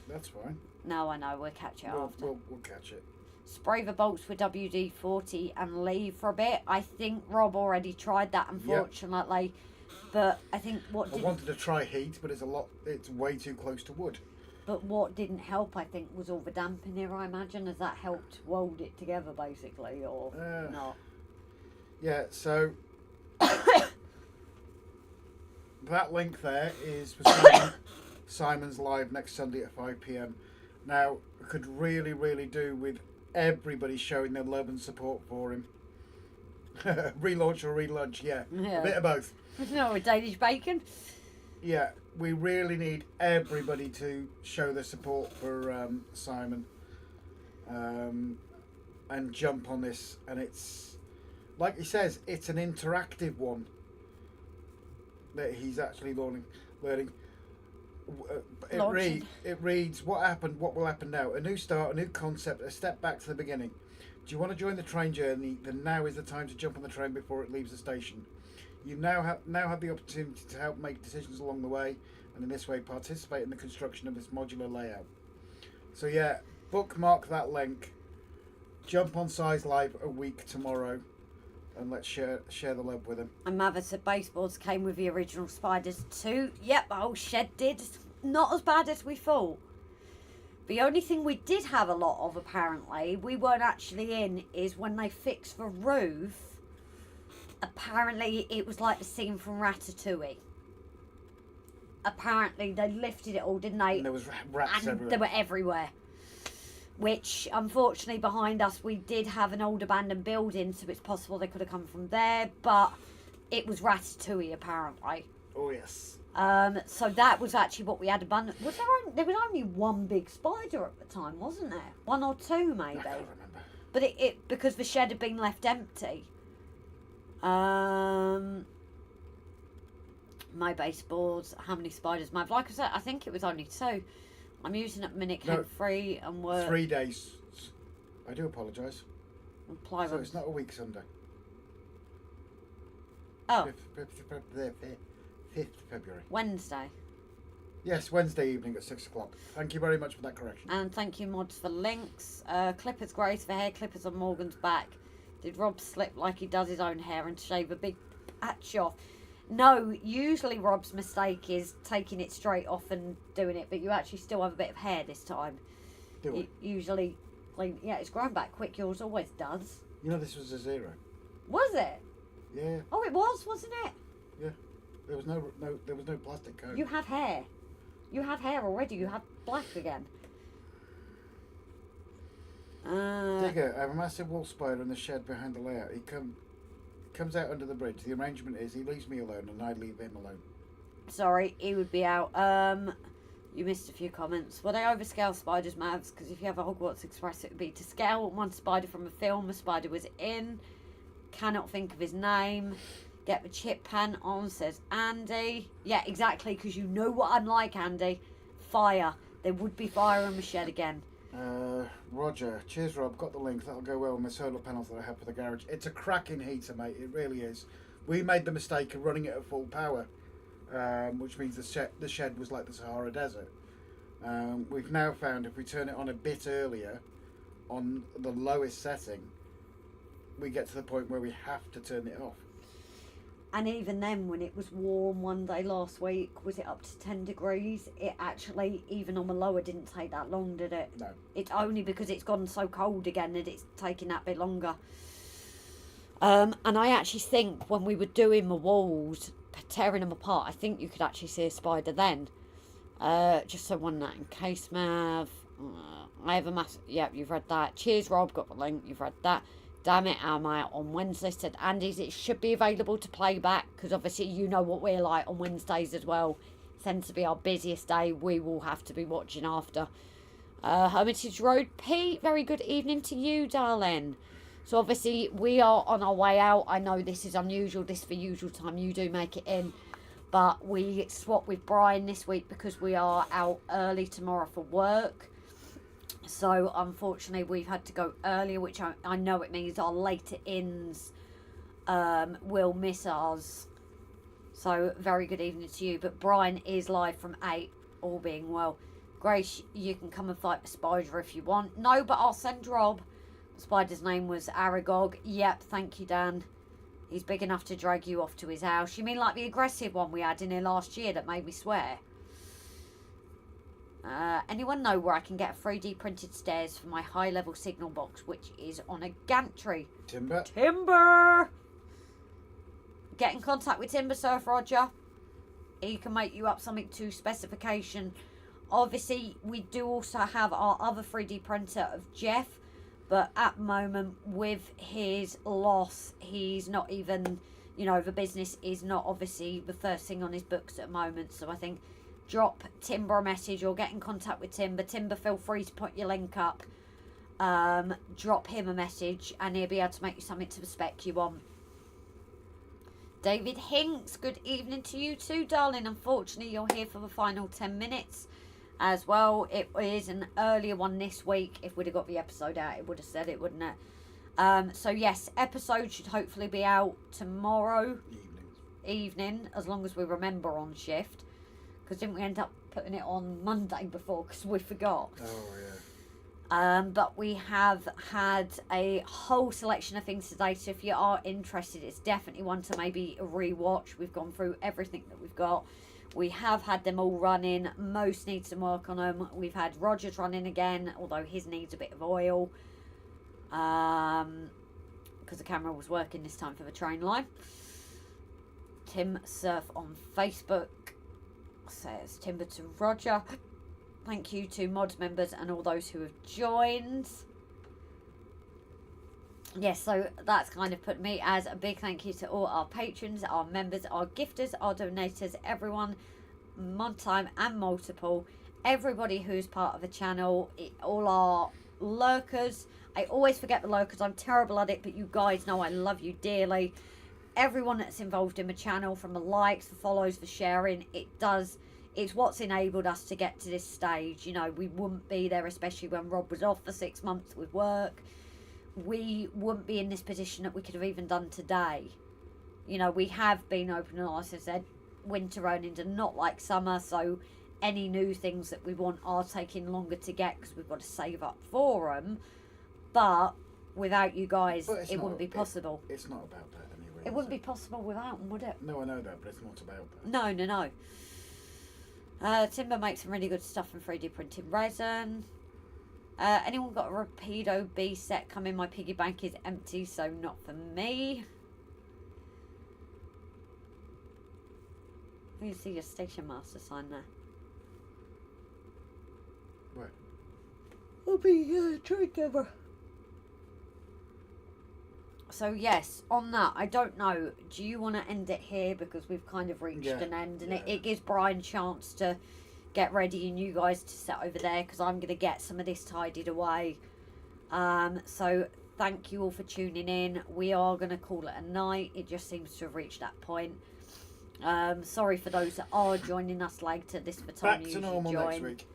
That's fine. No, I know, we'll catch it after. We'll catch it. Spray the bolts with WD-40 and leave for a bit. I think Rob already tried that, unfortunately. Yep. But I think I wanted to try heat, but it's way too close to wood. But what didn't help, I think, was all the damp in here, I imagine. Has that helped weld it together, basically, or not? Yeah, so that link there is for Simon's live next Sunday at 5 p.m. Now, we could really, really do with everybody showing their love and support for him. Relaunch or relunch, yeah. A bit of both. No, a Danish bacon. Yeah, we really need everybody to show their support for Simon and jump on this. And it's, like he says, it's an interactive one that he's actually learning. It reads, what happened, what will happen now? A new start, a new concept, a step back to the beginning. Do you want to join the train journey? Then now is the time to jump on the train before it leaves the station. You now have the opportunity to help make decisions along the way, and in this way participate in the construction of this modular layout. So yeah, bookmark that link. Jump on Size Live a week tomorrow, and let's share the love with him. And Mother said baseboards came with the original spiders too. Yep, the whole shed did. Not as bad as we thought. The only thing we did have a lot of, apparently, we weren't actually in, is when they fixed the roof. Apparently, it was like the scene from Ratatouille. Apparently, they lifted it all, didn't they? And there was rats everywhere. They were everywhere. Which, unfortunately, behind us, we did have an old abandoned building, so it's possible they could have come from there. But it was Ratatouille, apparently. Oh, yes. So that was actually what we had abundant. There was only one big spider at the time, wasn't there? One or two, maybe. I can't remember. But it because the shed had been left empty. My baseboards. How many spiders? Like I said, I think it was only two. I'm using at the minute came free and work. 3 days. I do apologise. So it's not a week Sunday. Oh. 5th February. Wednesday. Yes, Wednesday evening at 6 o'clock. Thank you very much for that correction. And thank you, Mods, for links. Clippers Grace for hair clippers on Morgan's back. Did Rob slip like he does his own hair and shave a big patch off? No, usually Rob's mistake is taking it straight off and doing it, but you actually still have a bit of hair this time. Do I? Usually, yeah, it's grown back quick. Yours always does. You know this was a 0. Was it? Yeah, Oh, it was, wasn't it? there was no plastic coat. You had hair. You had hair already. You had black again. Digger, I have a massive wolf spider in the shed behind the layout. He comes out under the bridge. The arrangement is he leaves me alone and I leave him alone. Sorry, he would be out. You missed a few comments. Will they overscale spiders' mouths? Because if you have a Hogwarts Express, it would be to scale one spider from a film a spider was in. Cannot think of his name. Get the chip pan on, says Andy. Yeah, exactly, because you know what I'm like, Andy. Fire. There would be fire in the shed again. Roger. Cheers, Rob. Got the link. That'll go well with my solar panels that I have for the garage. It's a cracking heater, mate. It really is. We made the mistake of running it at full power, which means the shed was like the Sahara Desert. We've now found if we turn it on a bit earlier, on the lowest setting, we get to the point where we have to turn it off. And even then, when it was warm one day last week, was it up to 10 degrees? It actually, even on the lower, didn't take that long, did it? No. It's only because it's gone so cold again that it's taking that bit longer. And I actually think when we were doing the walls, tearing them apart, I think you could actually see a spider then. Just so one that in case, Mav. I have a massive... Yeah, you've read that. Cheers, Rob. Got the link. You've read that. Damn it, am I on Wednesday? Said Andy's. It should be available to play back because obviously you know what we're like on Wednesdays as well. It tends to be our busiest day. We will have to be watching after. Hermitage Road. Pete, very good evening to you, darling. So obviously we are on our way out. I know this is unusual. This is the usual time you do make it in. But we swap with Brian this week because we are out early tomorrow for work. So unfortunately we've had to go earlier, which I know it means our later ins will miss ours. So very good evening to you. But Brian is live from 8, all being well. Grace, you can come and fight the spider if you want. No, but I'll send Rob. The spider's name was Aragog. Yep, thank you, Dan. He's big enough to drag you off to his house. You mean like the aggressive one we had in here last year that made me swear? Anyone know where I can get 3D printed stairs for my high level signal box, which is on a gantry? Timber! Get in contact with Timber Surf Roger. He can make you up something to specification. Obviously, we do also have our other 3D printer of Jeff, but at the moment, with his loss, he's not even, you know, the business is not obviously the first thing on his books at the moment. So I think drop Timber a message or get in contact with Timber. Timber, feel free to put your link up. Drop him a message and he'll be able to make you something to the spec you want. David Hinks, good evening to you too, darling. Unfortunately, you're here for the final 10 minutes as well. It is an earlier one this week. If we'd have got the episode out, it would have said it, wouldn't it? So yes, episode should hopefully be out tomorrow evening, as long as we remember on shift. Because didn't we end up putting it on Monday before because we forgot? Oh, yeah. But we have had a whole selection of things today, so if you are interested, it's definitely one to maybe rewatch. We've gone through everything that we've got. We have had them all running. Most need some work on them. We've had Roger's running again, although his needs a bit of oil. Because the camera was working this time for the train line. Tim Surf on Facebook says Timber to Roger. Thank you to mods members and all those who have joined. Yes, so that's kind of put me as a big thank you to all our patrons, our members, our gifters, our donators, everyone, one time and multiple, everybody who's part of the channel, all our lurkers. I always forget the lurkers, I'm terrible at it, but you guys know I love you dearly. Everyone that's involved in the channel, from the likes, the follows, the sharing, it's what's enabled us to get to this stage. You know, we wouldn't be there, especially when Rob was off for 6 months with work. We wouldn't be in this position that we could have even done today. You know, we have been open and honest and said winter earnings are not like summer, so any new things that we want are taking longer to get because we've got to save up for them. But without you guys, But it's it not- wouldn't be possible. It's not about that anyway. It wouldn't be possible without them, would it? No, I know that, but it's not about that. No. Timber makes some really good stuff from 3D printed resin. Anyone got a Rapido B set coming? My piggy bank is empty, so not for me. You see your station master sign there. Where? I'll be train cover. So yes, on that, I don't know. Do you want to end it here because we've kind of reached an end, and it gives Brian a chance to get ready and you guys to sit over there because I'm going to get some of this tidied away. So thank you all for tuning in. We are going to call it a night. It just seems to have reached that point. Sorry for those that are joining us later. This is the time Back you to usually normal join. next week.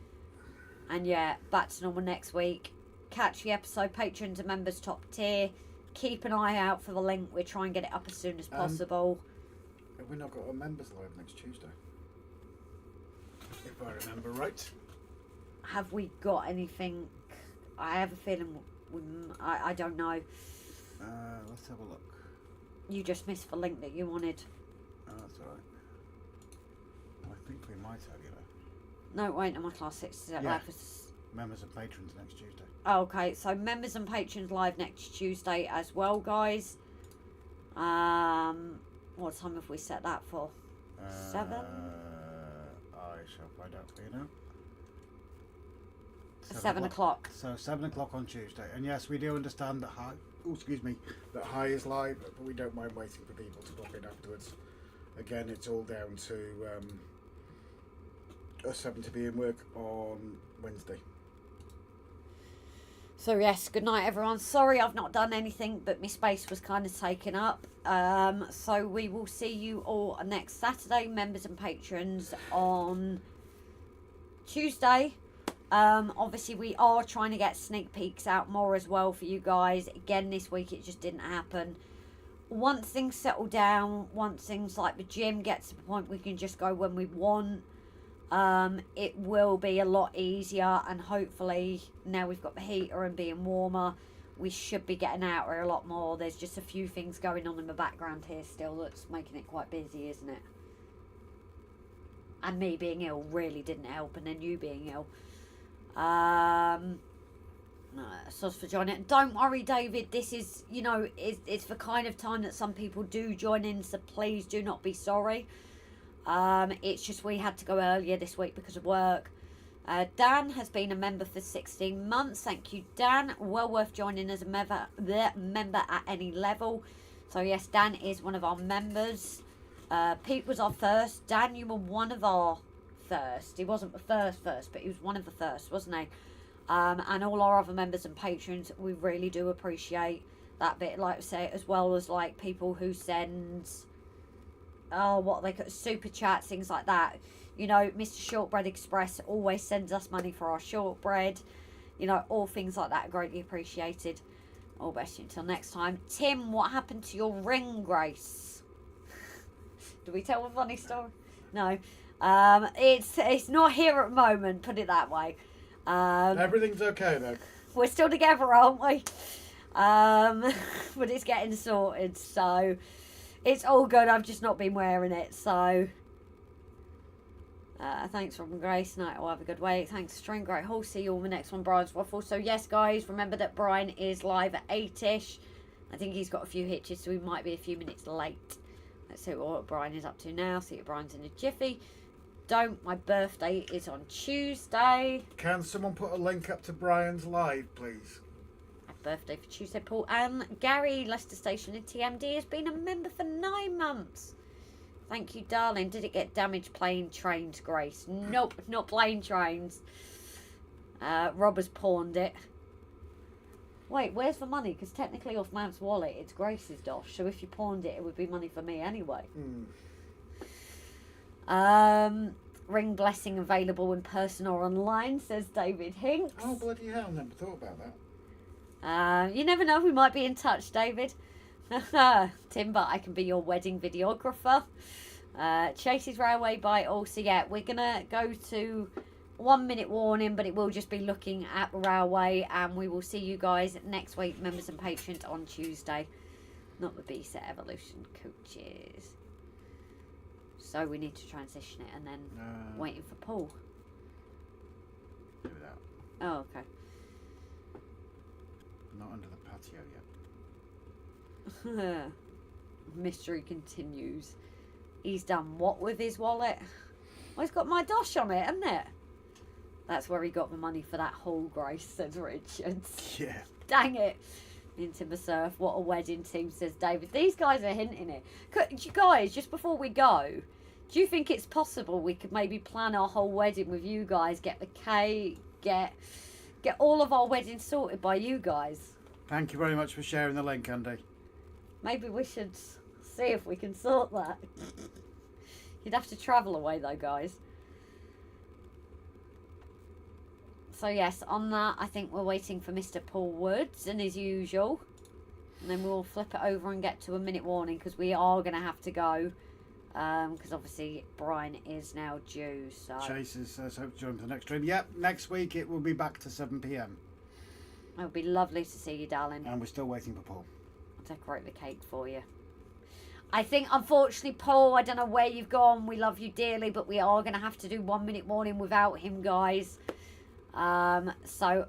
And yeah, back to normal next week. Catch the episode, patrons and members top tier. Keep an eye out for the link. We'll try and get it up as soon as possible. Have we not got a members live next Tuesday? If I remember right. Have we got anything? I have a feeling I don't know. Let's have a look. You just missed the link that you wanted. Oh, that's alright. I think we might have, you know. No, wait, no, my class 6 is Yeah. live. Members and patrons next Tuesday. Okay, so members and patrons live next Tuesday as well, guys. What time have we set that for? 7? I shall find out for you now. 7 o'clock. So 7 o'clock on Tuesday. And yes, we do understand that that High is live, but we don't mind waiting for people to pop in afterwards. Again, it's all down to us having to be in work on Wednesday. So yes, good night everyone. Sorry I've not done anything, but my space was kind of taken up. So we will see you all next Saturday, members and patrons, on Tuesday. Obviously we are trying to get sneak peeks out more as well for you guys. Again, this week it just didn't happen. Once things settle down, once things like the gym gets to the point we can just go when we want, it will be a lot easier, and hopefully now we've got the heater and being warmer, we should be getting out here a lot more. There's just a few things going on in the background here still that's making it quite busy, isn't it? And me being ill really didn't help, and then you being ill. So for joining. Don't worry, David, this is, you know, it's the kind of time that some people do join in, so please do not be sorry. It's just we had to go earlier this week because of work. Dan has been a member for 16 months. Thank you, Dan. Well worth joining as a member at any level. So yes, Dan is one of our members. Pete was our first. Dan, you were one of our first. He wasn't the first, but he was one of the first, wasn't he? And all our other members and patrons, we really do appreciate that bit. Like I say, as well as like people who send, super chats, things like that. You know, Mr. Shortbread Express always sends us money for our shortbread. You know, all things like that are greatly appreciated. All best until next time. Tim, what happened to your ring, Grace? Do we tell a funny story? No. It's not here at the moment, put it that way. Everything's okay though. We're still together, aren't we? But it's getting sorted, so it's all good. I've just not been wearing it, so thanks from Grace. Night, I'll have a good week. Thanks, String Great Hall. See you all in the next one, Brian's Waffle. So yes, guys, remember that Brian is live at 8ish. I think he's got a few hitches, so we might be a few minutes late. Let's see what Brian is up to now. See what Brian's in a jiffy. My birthday is on Tuesday. Can someone put a link up to Brian's live, please? Happy birthday for Tuesday, Paul. And Gary, Leicester Station in TMD, has been a member for 9 months. Thank you, darling. Did it get damaged playing trains, Grace? Nope, not playing trains. Rob has pawned it. Wait, where's the money? Because technically off Mount's wallet, it's Grace's dosh. So if you pawned it, it would be money for me anyway. Ring blessing available in person or online, says David Hinks. Oh, bloody hell, never thought about that. You never know, we might be in touch, David. Timber, I can be your wedding videographer. Chase's Railway by also, yeah, we're gonna go to 1 minute warning, but it will just be looking at the railway, and we will see you guys next week, members and patrons, on Tuesday. Not the B-Set Evolution coaches. So we need to transition it, and then waiting for Paul. Do that. Oh, okay. Not under the patio yet. Mystery continues. He's done what with his wallet? Well, he's got my dosh on it, hasn't it? That's where he got the money for that haul, Grace, says Richard. Yeah. Dang it. Into the surf. What a wedding team, says David. These guys are hinting it. Could you guys, just before we go, do you think it's possible we could maybe plan our whole wedding with you guys, get the cake, get all of our weddings sorted by you guys? Thank you very much for sharing the link, Andy. Maybe we should see if we can sort that. You'd have to travel away though, guys. So yes, on that, I think we're waiting for Mr. Paul Woods, and as usual. And then we'll flip it over and get to a minute warning, because we are going to have to go. Because obviously Brian is now due. So Chase says, hope to join for the next stream. Yep, next week it will be back to 7 p.m. It would be lovely to see you, darling. And we're still waiting for Paul. I'll decorate the cake for you. I think, unfortunately, Paul, I don't know where you've gone. We love you dearly, but we are going to have to do 1 minute warning without him, guys. So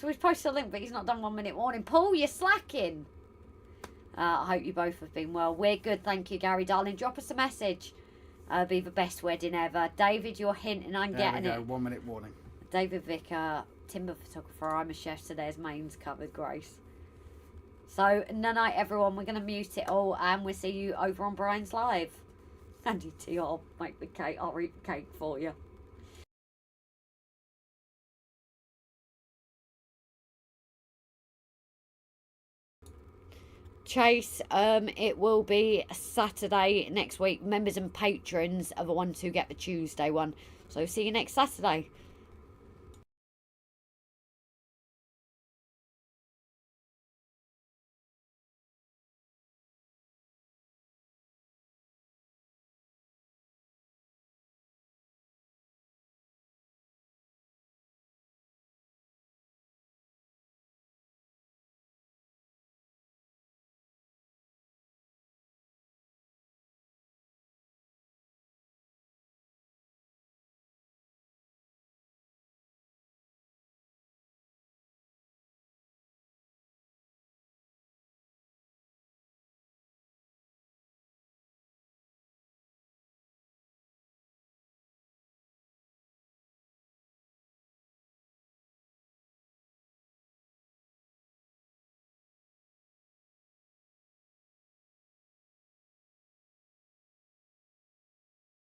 we've posted a link, but he's not done 1 minute warning. Paul, you're slacking. I hope you both have been well. We're good, thank you, Gary, darling. Drop us a message. Be the best wedding ever. David, you're hinting, I'm getting There we it. go, 1 minute warning. David Vicker, timber photographer. I'm a chef, so there's mains covered, Grace. So, night, everyone. We're going to mute it all, and we'll see you over on Brian's Live. Andy T, I'll make the cake. I'll eat the cake for you. Chase, it will be Saturday next week. Members and patrons are the ones who get the Tuesday one. So see you next Saturday.